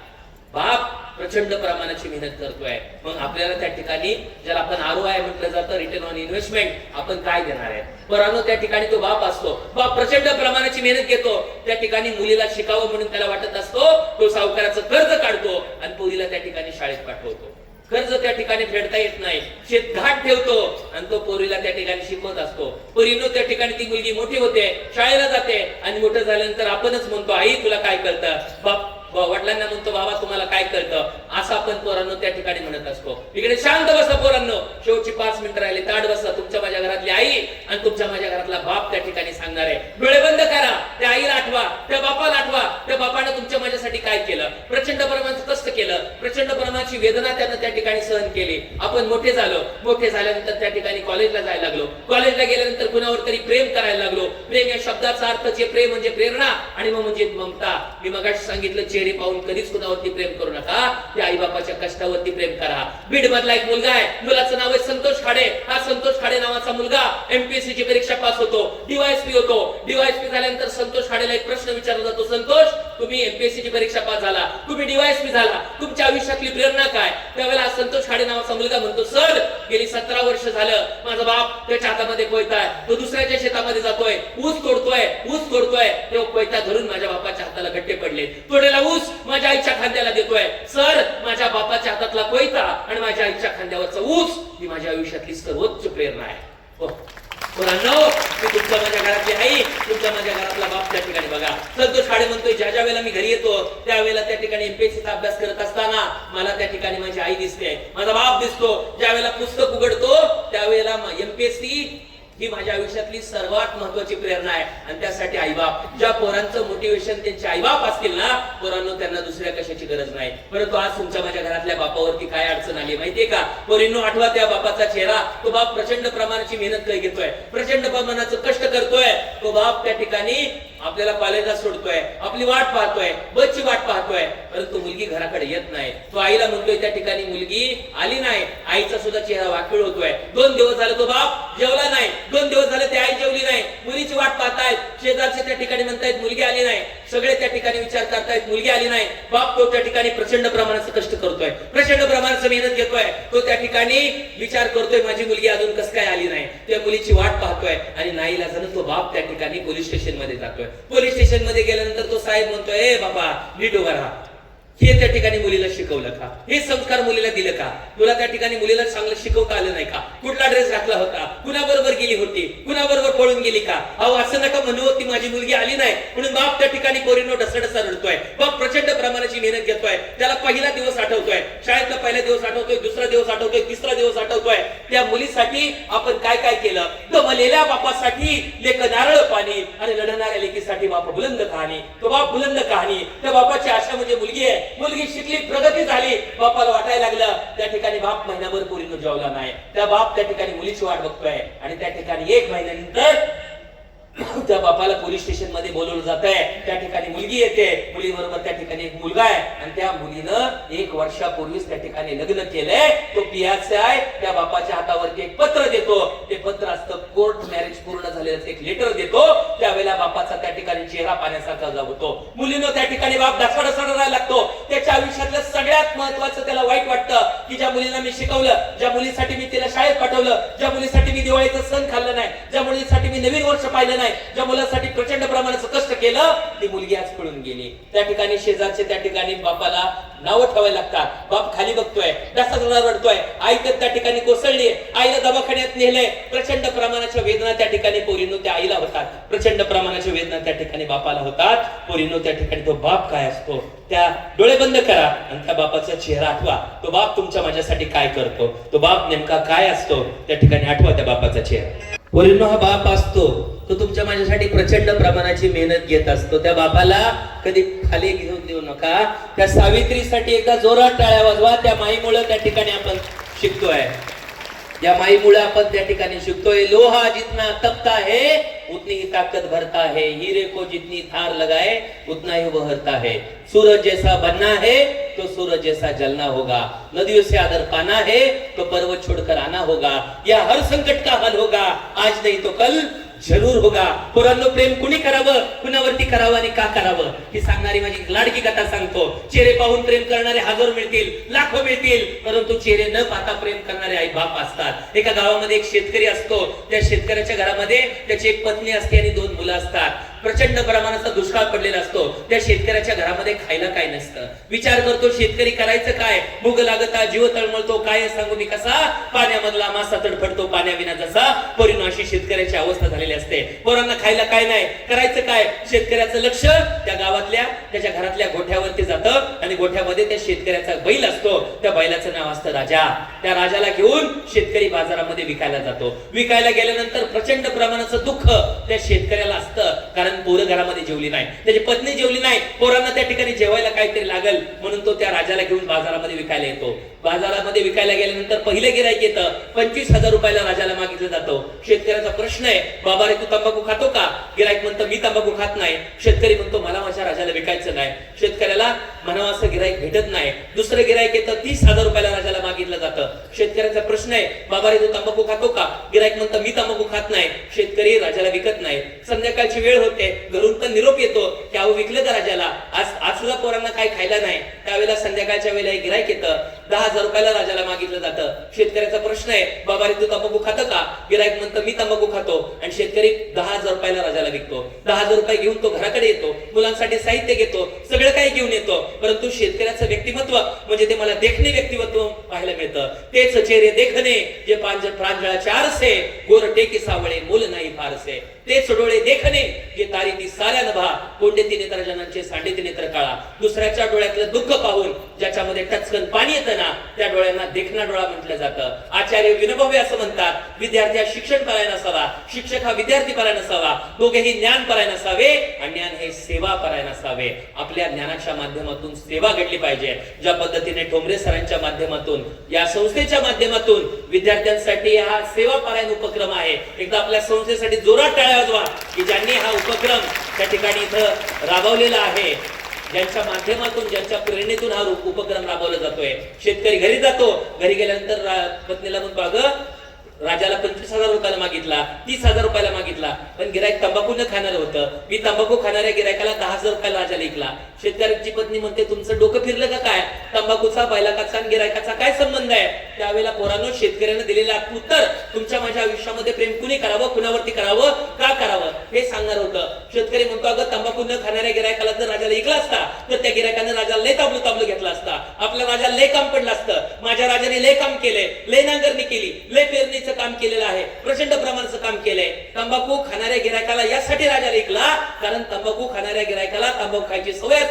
बाप प्रचंड प्रमाणाची मेहनत करतोय. मग आपल्याला त्या ठिकाणी ज्याला आपण ROI म्हटलं जातं, रिटर्न ऑन इन्व्हेस्टमेंट, आपण काय देणार आहे? पोरांनो, त्या ठिकाणी तो बाप असतो. बाप प्रचंड प्रमाणाची मेहनत घेतो. त्या ठिकाणी मुलीला शिकावं म्हणून त्याला वाटत असतो, तो सावकाराचं कर्ज काढतो आणि पोरीला त्या ठिकाणी शाळेत पाठवतो. कर्ज त्या ठिकाणी फेडता येत नाही, शेत घाट ठेवतो आणि तो पोरीला त्या ठिकाणी शिकवत असतो. पोरीनो त्या ठिकाणी ती मुलगी मोठी होते, शाळेला जाते आणि मोठं झाल्यानंतर आपणच म्हणतो, आई तुला काय कळतं? बाप वडिलांना म्हणतो, बाबा तुम्हाला काय कळतं? असं आपण पोरांनो त्या ठिकाणी म्हणत असतो. इकडे शांत बसा पोरांनो, शेवटची 5 मिनिटं राहिले, ताड बसा. तुमच्या माझ्या घरातली आई आणि तुमच्या माझ्या घरातला बाप त्या ठिकाणी सांगणार आहे. डोळे बंद करा, त्या आईला आठवा, त्या बापाला आठवा. त्या बापाने तुमच्या माझ्यासाठी काय केलं? प्रचंड प्रमाणाचं कष्ट केलं, प्रचंड प्रमाणाची वेदना त्यानं त्या ठिकाणी सहन केली. आपण मोठे झालो, मोठे झाल्यानंतर त्या ठिकाणी कॉलेजला जायला लागलो, कॉलेजला गेल्यानंतर कुणावर तरी प्रेम करायला लागलो. प्रेम या शब्दाचा अर्थ जे प्रेम म्हणजे प्रेरणा आणि मग म्हणजे ममता. मी मगाशी सांगितलं, चेहरे पाहून कधीच कुणावरती प्रेम करू नका, त्या आई बापाच्या कष्टावरती प्रेम करा. बीड मधला एक मुलगा आहे, मुलाचं नाव आहे संतोष खाडे. हा संतोष खाडे नावाचा मुलगा MPSC ची परीक्षा पास होतो, DYSP होतो. DYSP झाल्यानंतर संतोष खाडेला एक प्रश्न विचारला जातो, संतोष तुम्ही MPSC ची परीक्षा पास झाला, तुम्ही DYSP झाला, तुमच्या आयुष्यातली प्रेरणा काय? त्यावेळेला संतोष खाडे नावाचा मुलगा म्हणतो, सर गेली 17 वर्ष झालं माझा बाप त्याच्या हातामध्ये कोयता आहे, तो दुसऱ्याच्या शेतामध्ये जातोय, ऊस तोडतोय, तो कोयता धरून माझ्या बापाच्या हाताला गट्टे पडले. तोडेला ऊस माझ्या आईच्या खांद्याला देतोय. सर माझ्या बापाच्या हातातला कोयता आणि माझ्या आईच्या खांद्यावरचा ऊस ही माझ्या आयुष्यातली सर्वोच्च प्रेरणा आहे. पोरांनो, मी तुमच्या माझ्या घरातली आई, तुमच्या माझ्या घरातला बाप त्या ठिकाणी बघा. संतोष खाडे म्हणतोय, ज्या ज्या वेळेला मी घरी येतो त्यावेळेला त्या ठिकाणी MPSC चा अभ्यास करत असताना मला त्या ठिकाणी माझी आई दिसते, माझा बाप दिसतो. ज्या वेळेला पुस्तक उघडतो त्यावेळेला MPSC ही माझ्या आयुष्यातली सर्वात महत्वाची प्रेरणा आहे. आणि त्यासाठी आईबाप, ज्या पोरांचं मोटिवेशन त्यांचे आईबाप असतील ना पोरांनो, त्यांना दुसऱ्या कशाची गरज नाही. परंतु आज तुमच्या माझ्या घरातल्या बापावरती काय अडचण आली माहितीये का? पोरींनो, आठवा त्या बापाचा चेहरा. तो बाप प्रचंड प्रमाणाची मेहनत घेतोय, प्रचंड प्रमाणाचं कष्ट करतोय. तो बाप त्या ठिकाणी आपल्याला कॉलेजला सोडतोय, आपली वाट पाहतोय, बसची वाट पाहतोय, परंतु मुलगी घराकडे येत नाही. तो आईला म्हणतोय त्या ठिकाणी मुलगी आली नाही. आईचा सुद्धा चेहरा वाकीळ होतोय. 2 दिवस झाले तो बाप जेवला नाही, 2 दिवस झाले ती आई जेवली नाही. मुलीची वाट पाहतायत, शेजारचे त्या ठिकाणी म्हणतायत मुलगी आली नाही, सगळे त्या ठिकाणी विचार करतायत मुलगी आली नाही. बाप तो त्या ठिकाणी प्रचंड प्रमाणाचं कष्ट करतोय, प्रचंड प्रमाणाचं मेहनत घेतोय. तो त्या ठिकाणी विचार करतोय माझी मुलगी अजून कसं काय आली नाही, त्या मुलीची वाट पाहतोय. आणि नाईलाजानं तो बाप त्या ठिकाणी पोलीस स्टेशन मध्ये जातोय. पोलीस स्टेशन मध्ये गेल्यानंतर तो साहेब म्हणतोय, ए बाबा नीट उभा राहा. हे त्या ठिकाणी मुलीला शिकवलं का? हे संस्कार मुलीला दिलं का? तुला त्या ठिकाणी मुलीला चांगलं शिकवता आलं नाही का? कुठला ड्रेस घातला होता? कुणाबरोबर गेली होती? कुणाबरोबर पळून गेली का? अहो असं नका म्हणू ती माझी मुलगी आली नाही म्हणून बाप त्या ठिकाणी पोरीनो ढसढसा रडतोय. बाप प्रचंड प्रमाणाची मेहनत घेतोय. त्याला पहिला दिवस आठवतोय, शाळेतला पहिला दिवस आठवतोय, दुसरा दिवस आठवतोय, तिसरा दिवस आठवतोय. त्या मुलीसाठी आपण काय काय केलं? दमलेल्या बापासाठी लेक नारळ पाणी आणि लढणाऱ्या लेकीसाठी बाप बुलंद कहाणी. तो बाप बुलंद कहाणी. त्या बापाची आशा म्हणजे मुलगी आहे. मुलगी शिकली, प्रगती झाली. बापाला वाटायला लागलं त्या ठिकाणी बाप महिनाभर पोरीनं जेवला नाही. त्या बाप त्या ठिकाणी मुलीची वाट बघतोय. आणि त्या ठिकाणी 1 महिन्यानंतर त्या बापाला पोलीस स्टेशन मध्ये बोलवलं जात आहे. त्या ठिकाणी मुलगी येते, मुलीबरोबर त्या ठिकाणी एक मुलगा आहे. आणि त्या मुलीनं 1 वर्षापूर्वीच त्या ठिकाणी लग्न केलंय. तो पियाचा आहे. त्या बापाच्या हातावरती एक पत्र देतो. ते पत्र असतं कोर्ट मॅरेज पूर्ण झालेलं एक लेटर देतो. त्यावेळेला बापाचा त्या ठिकाणी चेहरा पाण्यासारखा जावतो. मुलीनं त्या ठिकाणी बाप ढसाढसा रडायला लागतो. त्याच्या आयुष्यातलं सगळ्यात महत्वाचं त्याला वाईट वाटतं की ज्या मुलीला मी शिकवलं, ज्या मुलीसाठी मी तिला शाळेत पाठवलं, ज्या मुलीसाठी मी दिवाळीचं सण खाल्लं नाही, ज्या मुलीसाठी मी नवीन वर्ष पाहिलं नाही, ज्या मुलासाठी प्रचंड प्रमाणाचं कष्ट केलं, ती मुलगी आज पळून गेली. त्या ठिकाणी शेजारचे त्या ठिकाणी बापाला नावं ठेवायला लागतात. बाप खाली बघतोय, ढसाढसा रडतोय. आई तर त्या ठिकाणी कोसळली, आईला दवाखान्यात नेलंय. प्रचंड प्रमाणाच्या वेदना त्या ठिकाणी पोरीनो त्या आईला होतात, प्रचंड प्रमाणाच्या वेदना त्या ठिकाणी बापाला होतात. पोरीनो त्या ठिकाणी तो बाप काय असतो त्या डोळे बंद करा आणि त्या बापाचा चेहरा आठवा. तो बाप तुमच्या माझ्यासाठी काय करतो, तो बाप नेमका काय असतो त्या ठिकाणी आठवा त्या बापाचा चेहरा. पोरीनो हा बाप असतो तो तुमच्या माझ्यासाठी प्रचंड प्रमाणाची मेहनत घेत असतो. त्या बापाला कधी खाली घेऊन देऊ नका. त्या सावित्रीसाठी एकदा जोरात टाळ्या वाजवा. त्या माईमुळे त्या ठिकाणी आपण शिकतोय, या माईमुळे आपण त्या ठिकाणी शिकतोय. लोहा जितना तपता है उतनी ही ताकत भरता है, हीरे को जितनी धार लगाए उतना ही बहरता है. सूरज जैसा बनना है तो सूरज जैसा जलना होगा, नदियों से आदर पाना है तो पर्वत छोड़कर आना होगा. या हर संकट का हल होगा, आज नहीं तो कल जरूर होगा. पोरांनो प्रेम कुणी करावं, कुणावरती करावं आणि का करावं ही सांगणारी माझी लाडकी कथा सांगतो. चेहरे पाहून प्रेम करणारे हजारो मिळतील, लाखो मिळतील, परंतु चेहरे न पाहता प्रेम करणारे आई बाप असतात. एका गावामध्ये एक शेतकरी असतो. त्या शेतकऱ्याच्या घरामध्ये त्याची एक पत्नी असते आणि 2 मुलं असतात. प्रचंड प्रमाणाचा दुष्काळ पडलेला असतो. त्या शेतकऱ्याच्या घरामध्ये खायला काय नसतं. विचार करतो शेतकरी करायचं काय, भूक लागता, जीव तळमळतो, काय सांगू मी कसा, पाण्यामधला मासा तडफडतो पाण्याविना जसा. पोरीनो अशी शेतकऱ्याची अवस्था झालेली असते. पोरांना खायला काय नाही, करायचं काय. शेतकऱ्याचं लक्ष त्या गावातल्या त्याच्या घरातल्या गोठ्यावरती जातं आणि गोठ्यामध्ये त्या शेतकऱ्याचा बैल असतो. त्या बैलाचं नाव असतं राजा. त्या राजाला घेऊन शेतकरी बाजारामध्ये विकायला जातो. विकायला गेल्यानंतर प्रचंड प्रमाणाचं दुःख त्या शेतकऱ्याला असतं, कारण पोरं घरामध्ये जेवली नाही, त्याची पत्नी जेवली नाही. पोरांना त्या ठिकाणी जेवायला काहीतरी लागल म्हणून तो त्या राजाला घेऊन बाजारामध्ये विकायला येतो. बाजारामध्ये विकायला गेल्यानंतर पहिले गिराईक येतं. 25,000 रुपयाला राजाला मागितलं जातो. शेतकऱ्याचा प्रश्न आहे, बाबा रे तू तंबाखू खातो का? गिराईक म्हणतो मी तंबाखू खात नाही. शेतकरी म्हणतो मला माझ्या राजाला विकायचं नाही. शेतकऱ्याला म्हणावं असं गिराईक भेटत नाही. दुसरं गिराईक येतं, 30,000 रुपयाला राजाला मागितलं जातं. शेतकऱ्याचा प्रश्न आहे, बाबा रे तू तंबाखू खातो का? गिराईक म्हणतो मी तंबाखू खात नाही. शेतकरी राजाला विकत नाही. संध्याकाळची वेळ होते, घरून पण निरोप येतो की अहो विकलं का राजाला, आज सुद्धा पोरांना काही खायला नाही. त्यावेळेला संध्याकाळच्या वेळेला एक गिराईक येतं, 10,000 रुपयाला राजाला मागितलं जातं. शेतकऱ्याचा प्रश्न आहे, बाबा रे तू तंबाखू खातो का? गिराईक म्हणतं मी तंबाखू खातो. आणि शेतकरी 10,000 रुपयाला राजाला विकतो. 10,000 रुपये घेऊन तो घराकडे येतो, मुलांसाठी साहित्य घेतो, सगळं काही घेऊन येतो. परंतु शेतकऱ्याचं व्यक्तिमत्व म्हणजे ते मला देखणे व्यक्तिमत्व पाहायला मिळतं. तेच चेहरे देखणे जे प्रांजळाचे आरसे, गोरटे की सावळे मूल नाही फारसे. तेच डोळे देखणे जे तारी ती साऱ्या नभा, कोंडे ती नेत्र जनांचे सांडे ती नेत्र काळा. दुसऱ्याच्या डोळ्यातलं दुःख पाहून ज्याच्यामध्ये टचकन पाणी येतं ना, त्या डोळ्यांना देखणा डोळा म्हटलं जातं. आचार्य विनोबा असं म्हणतात, विद्यार्थी हा शिक्षण परायण नसावा, शिक्षक हा विद्यार्थी परायण नसावा, दोघेही ज्ञान परायण नसावे आणि ज्ञान हे सेवा परायण नसावे. आपल्या ज्ञानाच्या माध्यमातून सेवा घडली पाहिजे. ज्या पद्धतीने ठोंबरे सरांच्या माध्यमातून, या संस्थेच्या माध्यमातून विद्यार्थ्यांसाठी हा सेवा परायण उपक्रम आहे. एकदा आपल्या संस्थेसाठी जोरात टाळ्या वाजवा की ज्यांनी हा उपक्रम त्या ठिकाणी इथं राबवलेला आहे, ज्यांच्या माध्यमातून, ज्यांच्या प्रेरणेतून हा उपक्रम राबवला जातोय. शेतकरी घरी जातो, घरी गेल्यानंतर पत्नीला म्हणतो अगं राजाला 25,000 रुपयाला मागितला, 30,000 रुपयाला मागितला, पण गिरायक तंबाखू न खाणार होतं. मी तंबाखू खाणाऱ्या गिरायकाला 10,000 रुपयाला राजाला ऐकला. शेतकऱ्याची पत्नी म्हणते तुमचं डोकं फिरलं का काय? तंबाखूचा बैलाकाचा आणि गिरायकाचा काय संबंध आहे? त्यावेळेला पोरांनो शेतकऱ्यानं दिलेलं उत्तर, तुमच्या माझ्या आयुष्यामध्ये प्रेम कुणी करावं, कुणावरती करावं, का करावं हे सांगणार होतं. शेतकरी म्हणतो अगं तंबाखू न खाणाऱ्या गिरायकाला जर राजाला ऐकला असता तर त्या गिरायकाने राजाला लय ताबलू घेतला असता, आपल्या राजाला लय काम पडलं असतं. माझ्या राजाने लय काम केलंय, लय नांगरणी केली, लय पेरणीचं काम केलेलं आहे, प्रचंड प्रमाणाचं काम केलंय. तंबाखू खाणाऱ्या गिरायकाला यासाठी राजाला ऐकला कारण तंबाखू खाणाऱ्या गिरायकाला तंबाखू खायची सवय असते.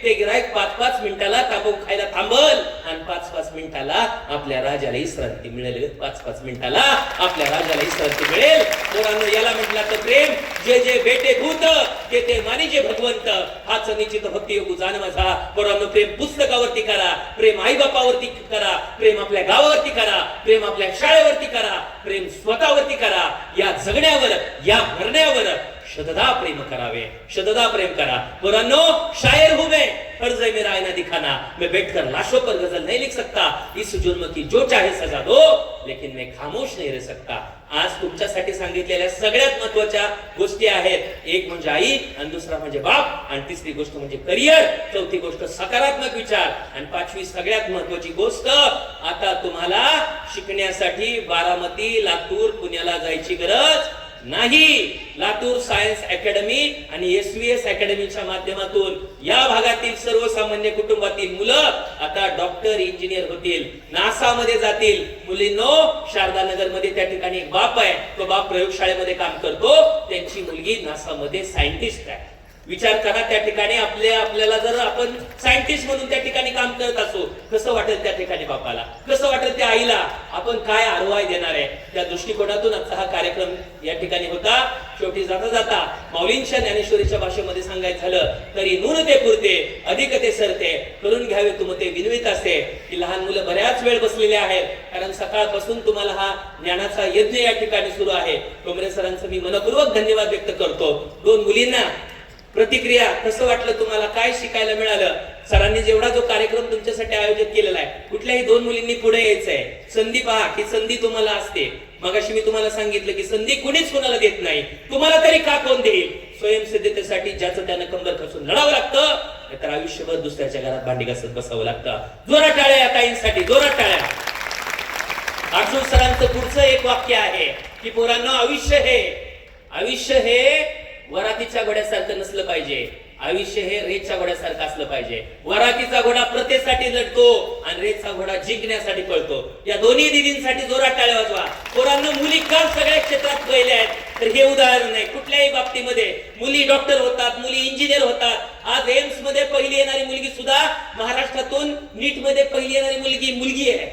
ते गिरायक 5-5 मिनिटाला तंबाखू खायला थांबल आणि 5-5 मिनिटाला आपल्या राजाला विश्रांती मिळेल. 5-5 मिनिटाला आपल्या राजाला विश्रांती मिळेल. पोरांनो याला म्हटलं तर प्रेम. जे जे भेटे भूत ते ते मानिजे भगवंत, हाच निश्चित भक्ती योग जाण माझा. पोरांनो प्रेम पुस्तकावरती करा, प्रेम आई बापावरती करा, प्रेम आपल्या गावावरती करा, प्रेम आपल्या शाळेवरती करा, प्रेम स्वतःवरती करा. या जगण्यावर, या मरण्यावर शतदा प्रेम करावे, शतदा प्रेम करा. पोरांनो शायर हूं मैं, फर्ज है मेरा आईना दिखाना, मैं बैठकर लाशों पर गजल नहीं लिख सकता, इस जुर्म की जो चाहे सजा दो, लेकिन मैं खामोश नहीं रह सकता. आज तुमच्यासाठी सांगितलेल्या सगळ्यात महत्त्वाच्या गोष्टी आहेत. एक म्हणजे आई आणि दुसरा म्हणजे बाप आणि तिसरी गोष्ट म्हणजे करिअर, चौथी गोष्ट सकारात्मक विचार आणि पाचवी सगळ्यात महत्त्वाची गोष्ट, आता तुम्हाला शिकण्यासाठी बारामती, लातूर, पुण्याला जायची गरज नाही. लातूर सायन्स अकॅडमी आणि SVS अकॅडमीच्या माध्यमातून या भागातील सर्वसामान्य कुटुंबातील मुलं आता डॉक्टर, इंजिनियर होतील, नासा मध्ये जातील. मुलींनो शारदानगर मध्ये त्या ठिकाणी एक बाप आहे, तो बाप प्रयोगशाळेमध्ये काम करतो, त्यांची मुलगी नासा मध्ये सायंटिस्ट आहे. विचार करा, त्या ठिकाणी आपल्याला जर आपण सायंटिस्ट म्हणून त्या ठिकाणी काम करत असो, कसं वाटेल त्या ठिकाणी बापाला, कसं वाटेल त्या आईला, आपण काय ROI देणार आहे. त्या दृष्टिकोनातून आजचा हा कार्यक्रम या ठिकाणी होता. शेवटी जाता जाता माऊलींच्या ज्ञानेश्वरीच्या भाषेमध्ये सांगायचं झालं तरी नून ते पुरते, अधिक ते सरते, करून घ्यावे तुमते विनवित असते. की लहान मुलं बऱ्याच वेळ बसलेले आहेत, कारण सकाळपासून तुम्हाला हा ज्ञानाचा यज्ञ या ठिकाणी सुरू आहे. टोमरे सरांचं मी मनपूर्वक धन्यवाद व्यक्त करतो. 2 मुलींना प्रतिक्रिया, कसं वाटलं तुम्हाला, काय शिकायला मिळालं? सरांनी जेवढा जो कार्यक्रम तुमच्यासाठी आयोजित केलेला आहे, कुठल्याही 2 मुलींनी पुढे यायचंय. संधी पहा, ही संधी तुम्हाला असते. मगाशी मी तुम्हाला सांगितलं की संधी कुणीच कोणाला देत नाही, तुम्हाला तरी का कोण देईल? स्वयंसिद्धतेसाठी ज्याचं त्यानं कंबर खचून लढावं लागतं, तर आयुष्यभर दुसऱ्याच्या घरात भांडी घासत बसावं लागतं. जोरात टाळ्या या ताईंसाठी, जोरात टाळ्या. अर्जुन सरांचं पुढचं एक वाक्य आहे की पोरांनो आयुष्य हे वरातीच्या घोड्यासारखं नसलं पाहिजे, आयुष्य हे रेतच्या घोड्यासारखं असलं पाहिजे. वरातीचा घोडा प्रत्येसाठी लढतो आणि रेतचा घोडा जिंकण्यासाठी पळतो. या दोन्ही दिदींसाठी जोरात टाळ्या वाजवा. पोरांनो मुली का सगळ्या क्षेत्रात पहिले आहेत तर हे उदाहरण नाही. कुठल्याही बाबतीमध्ये मुली डॉक्टर होतात, मुली इंजिनियर होतात. आज एम्स मध्ये पहिली येणारी मुलगी सुद्धा महाराष्ट्रातून नीट मध्ये पहिली येणारी मुलगी आहे,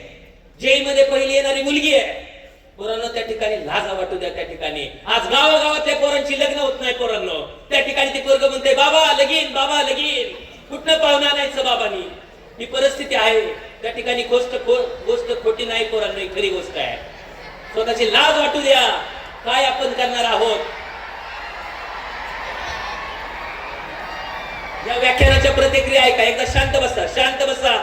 JEE मध्ये पहिली येणारी मुलगी आहे. पोरांनो त्या ठिकाणी लाजा वाटू द्या. त्या ठिकाणी आज गावागावातल्या पोरांची लग्न होत नाही. पोरांनो त्या ठिकाणी ती पोरग म्हणते बाबा लगीन, बाबा लगीन, कुठनं पाहुणा आणायचं बाबांनी. ही परिस्थिती आहे. त्या ठिकाणी गोष्ट खोटी नाही पोरांनो, ही खरी गोष्ट आहे. स्वतःची लाज वाटू द्या. काय आपण करणार आहोत? या व्याख्यानाच्या प्रतिक्रिया ऐका. एकदा शांत बसा, शांत बसा.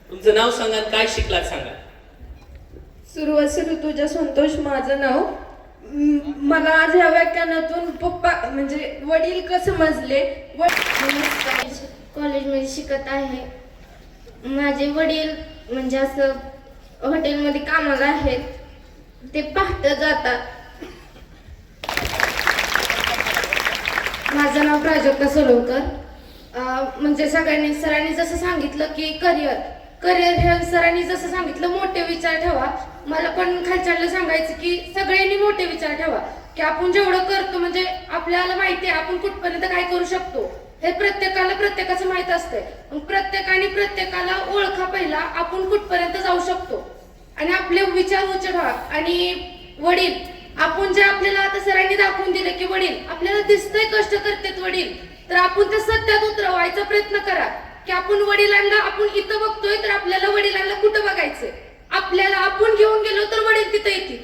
तुमचं नाव सांगा, काय शिकलात सांगा. सुरवशी ऋतुजा संतोष माझं नाव. मला आज या व्याख्यानातून पप्पा म्हणजे वडील कसं समजले. कॉलेजमध्ये शिकत आहे. माझे वडील म्हणजे असं हॉटेलमध्ये कामाला आहेत, ते पहाटे जातात. माझं नाव प्राजक्ता सोलवकर. म्हणजे सरांनी जसं सांगितलं की करिअर हे सरांनी जसं सांगितलं मोठे विचार ठेवा. मला पण खालच्याला सांगायचं की सगळ्यांनी मोठे विचार ठेवा की आपण जेवढं करतो म्हणजे आपल्याला माहिती आहे आपण कुठपर्यंत काय करू शकतो. हे प्रत्येकाचं माहित असतंय. प्रत्येकाला ओळखा पहिला आपण कुठपर्यंत जाऊ शकतो आणि आपले विचार उच्च ठेवा. आणि वडील आपण जे आपल्याला आता सरांनी दाखवून दिले की वडील आपल्याला दिसतंय कष्ट करतात वडील, तर आपण ते सत्यात उतरवायचा प्रयत्न करा की आपण वडिलांना आपण इथं बघतोय तर आपल्याला वडिलांना कुठं बघायचंय. आपल्याला आपण घेऊन गेलो तर वडील तिथं येतील.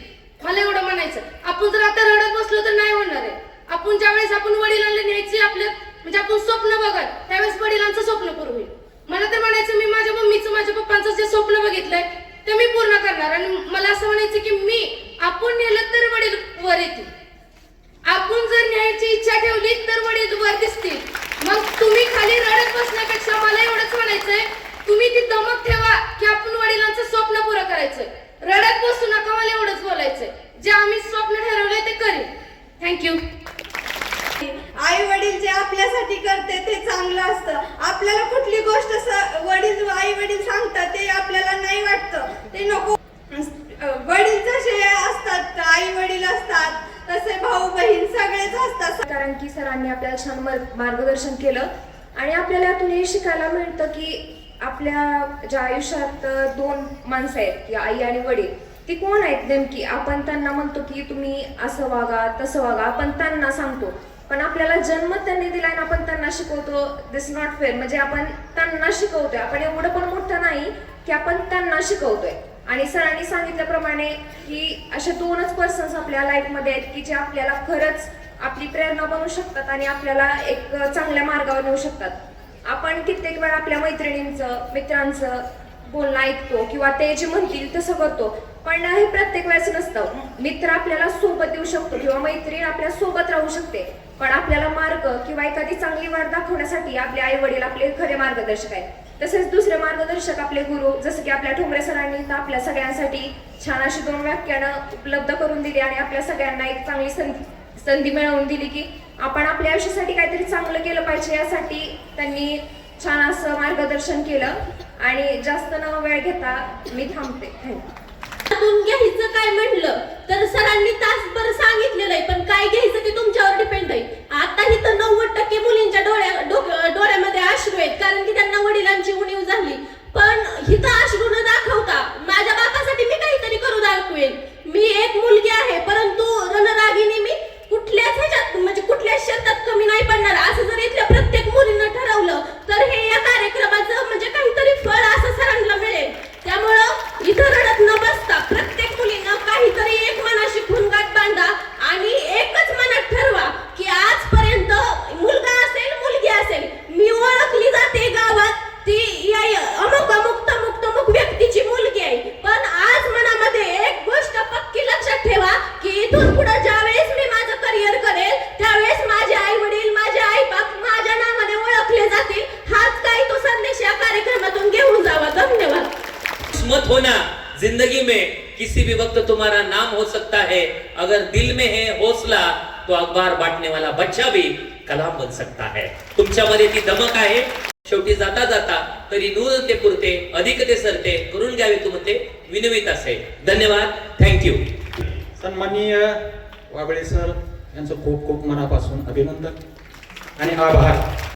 मला एवढं म्हणायचं. आपण जर आता रडत बसलो तर नाही होणार आहे. आपण ज्यावेळेस आपण वडिलांना न्यायचे आपल्या म्हणजे आपण स्वप्न बघाल त्यावेळेस वडिलांचं स्वप्न पूर्ण होईल. मला तर म्हणायचं मी माझ्या मम्मीचं माझ्या पप्पांचं जे स्वप्न बघितलंय ते मी पूर्ण करणार. आणि मला असं म्हणायचं की आपण नेलं तर वडील वर येतील, आपण जर न्यायची इच्छा ठेवली तर वडील वर दिसतील. मग तुम्ही खाली रडत बसण्यापेक्षा मला एवढंच म्हणायचंय, तुम्ही ती दमक ठेवा की आपण वडिलांचं स्वप्न पुरं करायचंय. रडत बसू नका, मला एवढंच बोलायचंय. जे आम्ही स्वप्न ठरवलंय ते करेन. थँक्यू. आई वडील जे आपल्यासाठी करते ते चांगलं असतं. आपल्याला कुठली गोष्ट वडील आई वडील सांगतात ते आपल्याला नाही वाटतं, ते नको. वडील जसे असतात, आई वडील असतात, तसे भाऊ बहीण सगळेच असतात. कारण की सरांनी आपल्याला छान मार्गदर्शन केलं आणि आपल्याला यातून हे शिकायला मिळतं की आपल्या ज्या आयुष्यात दोन माणसं आहेत की आई आणि वडील, ती कोण आहेत नेमकी. आपण त्यांना म्हणतो की तुम्ही असं वागा तसं वागा, आपण त्यांना सांगतो, पण आपल्याला जन्म त्यांनी दिला आणि आपण त्यांना शिकवतो. दिस नॉट फेअर. म्हणजे आपण त्यांना शिकवतोय, आपण एवढं पण मोठं नाही की आपण त्यांना शिकवतोय. आणि सरांनी सांगितल्याप्रमाणे की असे दोनच पर्सन्स आपल्या लाईफमध्ये आहेत की जे आपल्याला खरंच आपली प्रेरणा बनवू शकतात आणि आपल्याला एक चांगल्या मार्गावर नेऊ शकतात. आपण कित्येक वेळा आपल्या मैत्रिणींचं मित्रांचं बोलणं ऐकतो किंवा ते जे म्हणतील तसं करतो, पण हे प्रत्येक वेळेस नसतं. मित्र आपल्याला सोबत येऊ शकतो किंवा मैत्रीण आपल्या सोबत राहू शकते, पण आपल्याला मार्ग किंवा एखादी चांगली वाट दाखवण्यासाठी आपले आई वडील आपले खरे मार्गदर्शक आहेत. तसेच दुसरे मार्गदर्शक आपले गुरु, जसं की आपल्या ठोंबरे सरांनी तर आपल्या सगळ्यांसाठी छान अशी 2 व्याख्यानं उपलब्ध करून दिली आणि आपल्या सगळ्यांना एक चांगली संधी मिळवून दिली की आपण आपल्या आयुष्यासाठी काहीतरी चांगलं केलं पाहिजे. यासाठी त्यांनी छान असं मार्गदर्शन केलं आणि जास्त न वेळ घेता मी थांबते. त्यातून घ्यायचं काय म्हणलं तर सरांनी तासभर सांगितलेलं आहे, पण काय घ्यायचं ते तुमच्यावर डिपेंड आहे. आता ही तर 90% मुलींच्या डोळ्यामध्ये अश्रू आहेत, कारण की त्यांना वडिलांची उणीव झाली. पण हिथं अश्रू न दाखवता माझ्या बापासाठी मी काहीतरी करू दाखवेन. मी एक मुलगी आहे, परंतु रणरागिणी मी कुठल्याच ह्याच्यात म्हणजे कुठल्याच शेतात कमी नाही पडणार. असं जर इथल्या प्रत्येक मुलीनं ठरवलं तर हे या कार्यक्रमाचं म्हणजे काहीतरी फळ असं सरांना मिळेल. त्यामुळं इथं रडत न बसता प्रत्येक मुलीनं काहीतरी एक मनाशी खुणगाठ बांधा आणि एकच मनात ठरवा की आजपर्यंत मुलगा असेल मुलगी असेल, मी ओळखली जाते गावात ती अमुक व्यक्तीची मुलगी आहे. पण आज मनामध्ये एक गोष्ट पक्की लक्षात ठेवा की इथून पुढे ज्यावेळेस मी माझं करिअर करेल त्यावेळेस माझे आई वडील माझे आई बाप माझ्या नावाने ओळखले जातील. हाच काही तो संदेश या कार्यक्रमातून घेऊन जावा. धन्यवाद. मत होना जिंदगी में किसी भी वक्त तुम्हारा नाम हो सकता है. अगर दिल में है हौसला तो अखबार बांटने वाला बच्चा भी कलाम बन सकता है. तुमच्यामध्ये ती दमक आहे. शेवटी जाता जाता तरी नूर ते पुरते अधिक ते सरते करून घ्यावे तुमते विनवित असे. धन्यवाद. थँक्यू. सन्माननीय वाबळे सर यांचं खूप खूप मनापासून अभिनंदन आणि आभार.